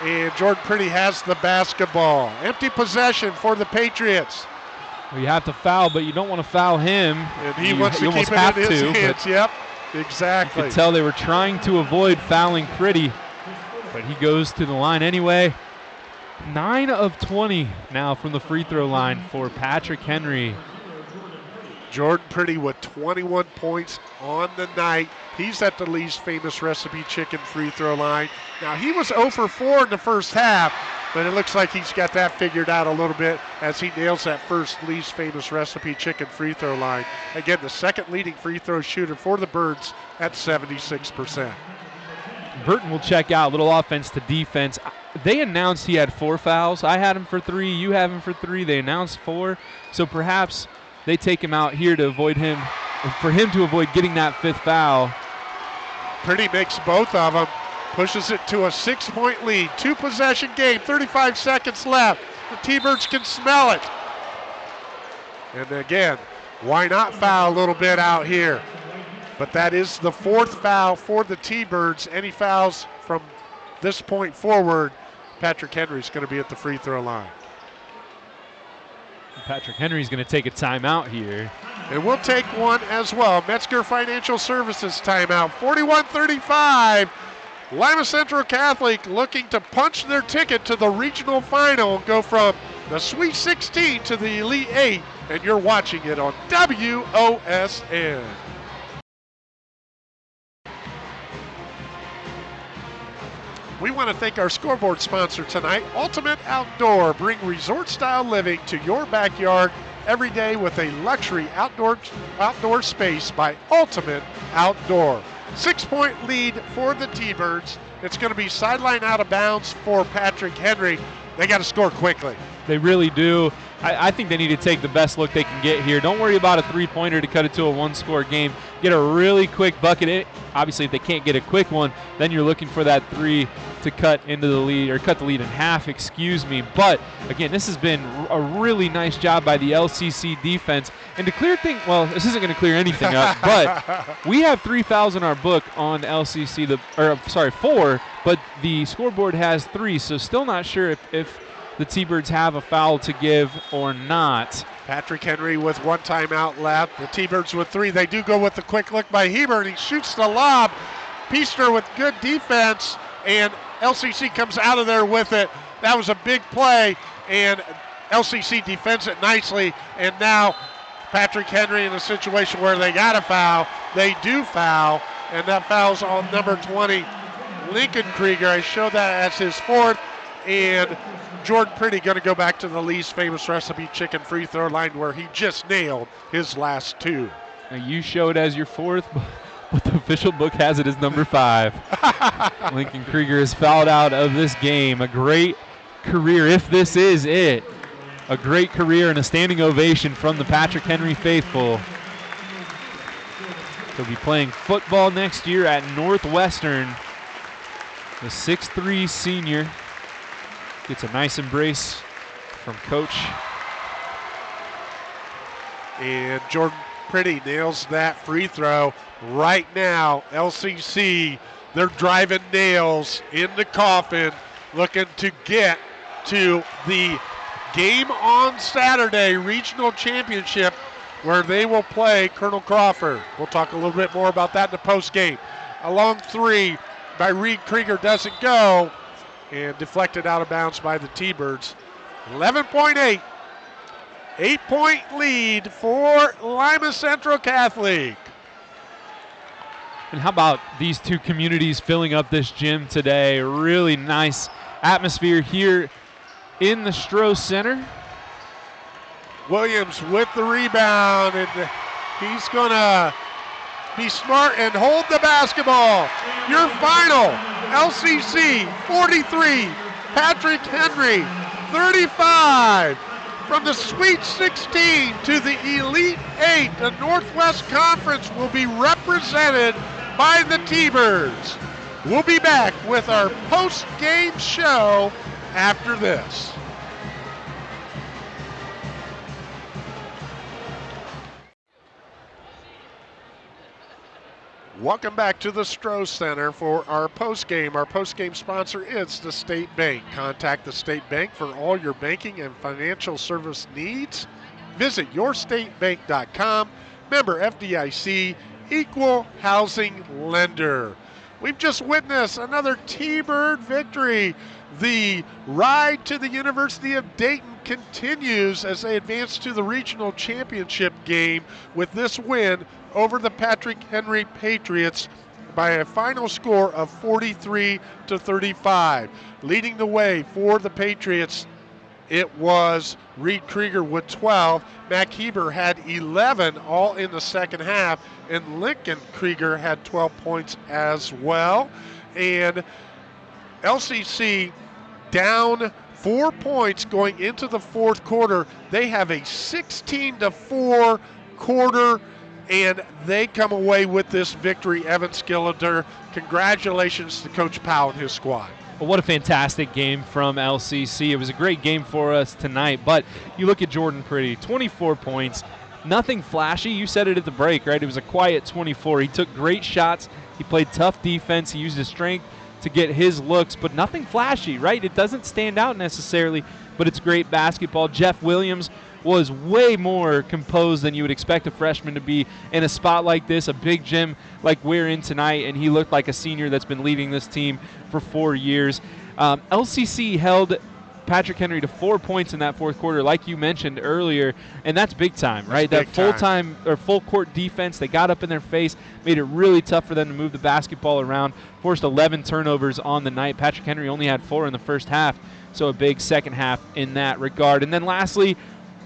Speaker 1: And Jordan Pretty has the basketball. Empty possession for the Patriots.
Speaker 2: Well, you have to foul, but you don't want to foul him.
Speaker 1: And he wants to keep it in his hands. Yep, exactly.
Speaker 2: You could tell they were trying to avoid fouling Pretty, but he goes to the line anyway. 9 of 20 now from the free throw line for Patrick Henry.
Speaker 1: Jordan Pretty with 21 points on the night. He's at the Lee's Famous Recipe Chicken free throw line. Now, he was 0 for 4 in the first half, but it looks like he's got that figured out a little bit as he nails that first Lee's Famous Recipe Chicken free throw line. Again, the second leading free throw shooter for the Birds at 76%.
Speaker 2: Burton will check out, little offense to defense. They announced he had 4 fouls. I had him for 3, you have him for 3. They announced 4, so perhaps they take him out here to avoid him, for him to avoid getting that 5th foul.
Speaker 1: Pretty makes both of them, pushes it to a 6-point lead. 2-possession game, 35 seconds left. The T-Birds can smell it. And again, why not foul a little bit out here? But that is the 4th foul for the T-Birds. Any fouls from this point forward, Patrick Henry's going to be at the free throw line.
Speaker 2: Patrick Henry's going to take a timeout here.
Speaker 1: And we'll take one as well. Metzger Financial Services timeout. 41-35. Lima Central Catholic looking to punch their ticket to the regional final and go from the Sweet 16 to the Elite 8. And you're watching it on WOSN. We want to thank our scoreboard sponsor tonight, Ultimate Outdoor. Bring resort-style living to your backyard every day with a luxury outdoor space by Ultimate Outdoor. 6-point lead for the T-Birds. It's going to be sideline out of bounds for Patrick Henry. They got to score quickly.
Speaker 2: They really do. I think they need to take the best look they can get here. Don't worry about a three-pointer to cut it to a one-score game. Get a really quick bucket. Obviously, if they can't get a quick one, then you're looking for that three to cut into the lead, or cut the lead in half, excuse me. But, again, this has been a really nice job by the LCC defense. And to clear things, well, this isn't going to clear anything up, but we have 3 fouls in our book on LCC, 4, but the scoreboard has 3, so still not sure if the T-Birds have a foul to give or not.
Speaker 1: Patrick Henry with 1 timeout left. The T-Birds with 3. They do go with the quick look by Heber, and he shoots the lob. Peaster with good defense, and LCC comes out of there with it. That was a big play, and LCC defends it nicely, and now Patrick Henry in a situation where they got a foul. They do foul, and that foul's on number 20, Lincoln Krieger. I showed that as his 4th, and Jordan Pretty going to go back to the Lee's Famous Recipe chicken free throw line where he just nailed his last 2.
Speaker 2: Now you showed as your 4th, but the official book has it as number 5. Lincoln Krieger is fouled out of this game. A great career, if this is it. A great career and a standing ovation from the Patrick Henry faithful. He'll be playing football next year at Northwestern. The 6'3" senior gets a nice embrace from Coach.
Speaker 1: And Jordan Pretty nails that free throw. Right now, LCC, they're driving nails in the coffin, looking to get to the game on Saturday, regional championship, where they will play Colonel Crawford. We'll talk a little bit more about that in the post game. A long 3 by Reed Krieger doesn't go, and deflected out of bounds by the T-Birds. 11.8, 8-point lead for Lima Central Catholic.
Speaker 2: And how about these two communities filling up this gym today? Really nice atmosphere here in the Stroh Center.
Speaker 1: Williams with the rebound, and he's going to be smart and hold the basketball. Your final, LCC 43, Patrick Henry 35. From the Sweet 16 to the Elite 8, the Northwest Conference will be represented by the T-Birds. We'll be back with our post-game show after this. Welcome back to the Stroh Center for our postgame. Our postgame sponsor is the State Bank. Contact the State Bank for all your banking and financial service needs. Visit yourstatebank.com. Member FDIC, equal housing lender. We've just witnessed another T-Bird victory. The ride to the University of Dayton continues as they advance to the regional championship game with this win over the Patrick Henry Patriots by a final score of 43-35. Leading the way for the Patriots, it was Reed Krieger with 12. Mac Heber had 11, all in the second half, and Lincoln Krieger had 12 points as well. And LCC down 4 points going into the fourth quarter. They have a 16-4 quarter, and they come away with this victory. Evan Skillender, congratulations to Coach Powell and his squad.
Speaker 2: Well, what a fantastic game from LCC. It was a great game for us tonight, but you look at Jordan Pretty, 24 points, nothing flashy. You said it at the break, right? It was a quiet 24. He took great shots. He played tough defense. He used his strength to get his looks, but nothing flashy, right? It doesn't stand out necessarily, but it's great basketball. Jeff Williams was way more composed than you would expect a freshman to be in a spot like this, a big gym like we're in tonight, and he looked like a senior that's been leading this team for 4 years. LCC held Patrick Henry to 4 points in that fourth quarter, like you mentioned earlier, and that's big time, right?
Speaker 1: That's
Speaker 2: that full court defense, they got up in their face, made it really tough for them to move the basketball around, forced 11 turnovers on the night. Patrick Henry only had 4 in the first half, so a big second half in that regard. And then lastly,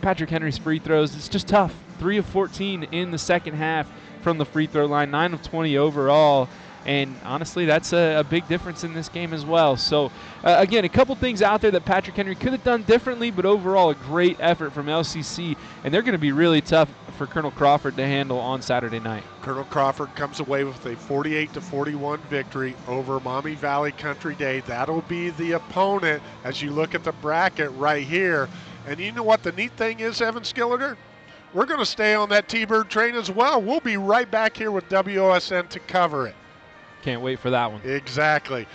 Speaker 2: Patrick Henry's free throws, it's just tough. 3 of 14 in the second half from the free throw line, 9 of 20 overall. And honestly, that's a big difference in this game as well. So, again, a couple things out there that Patrick Henry could have done differently, but overall a great effort from LCC. And they're going to be really tough for Colonel Crawford to handle on Saturday night.
Speaker 1: Colonel Crawford comes away with a 48-41 victory over Maumee Valley Country Day. That'll be the opponent as you look at the bracket right here. And you know what the neat thing is, Evan Skilleter? We're going to stay on that T-Bird train as well. We'll be right back here with WOSN to cover it.
Speaker 2: Can't wait for that one.
Speaker 1: Exactly.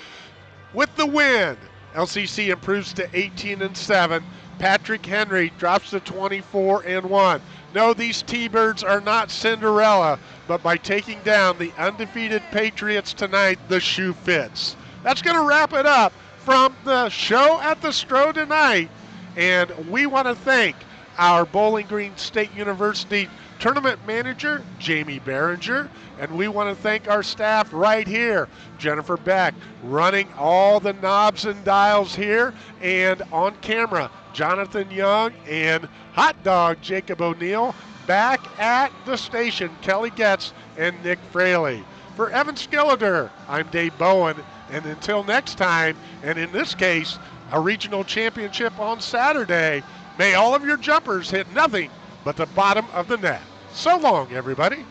Speaker 1: With the win, LCC improves to 18-7. Patrick Henry drops to 24-1. No, these T-Birds are not Cinderella, but by taking down the undefeated Patriots tonight, the shoe fits. That's going to wrap it up from the show at the Stro tonight. And we want to thank our Bowling Green State University tournament manager, Jamie Behringer, and we want to thank our staff right here, Jennifer Beck, running all the knobs and dials here, and on camera, Jonathan Young and Hot Dog Jacob O'Neill. Back at the station, Kelly Getz and Nick Fraley. For Evan Skilleter, I'm Dave Bowen, and until next time, and in this case, a regional championship on Saturday, may all of your jumpers hit nothing but the bottom of the net. So long, everybody.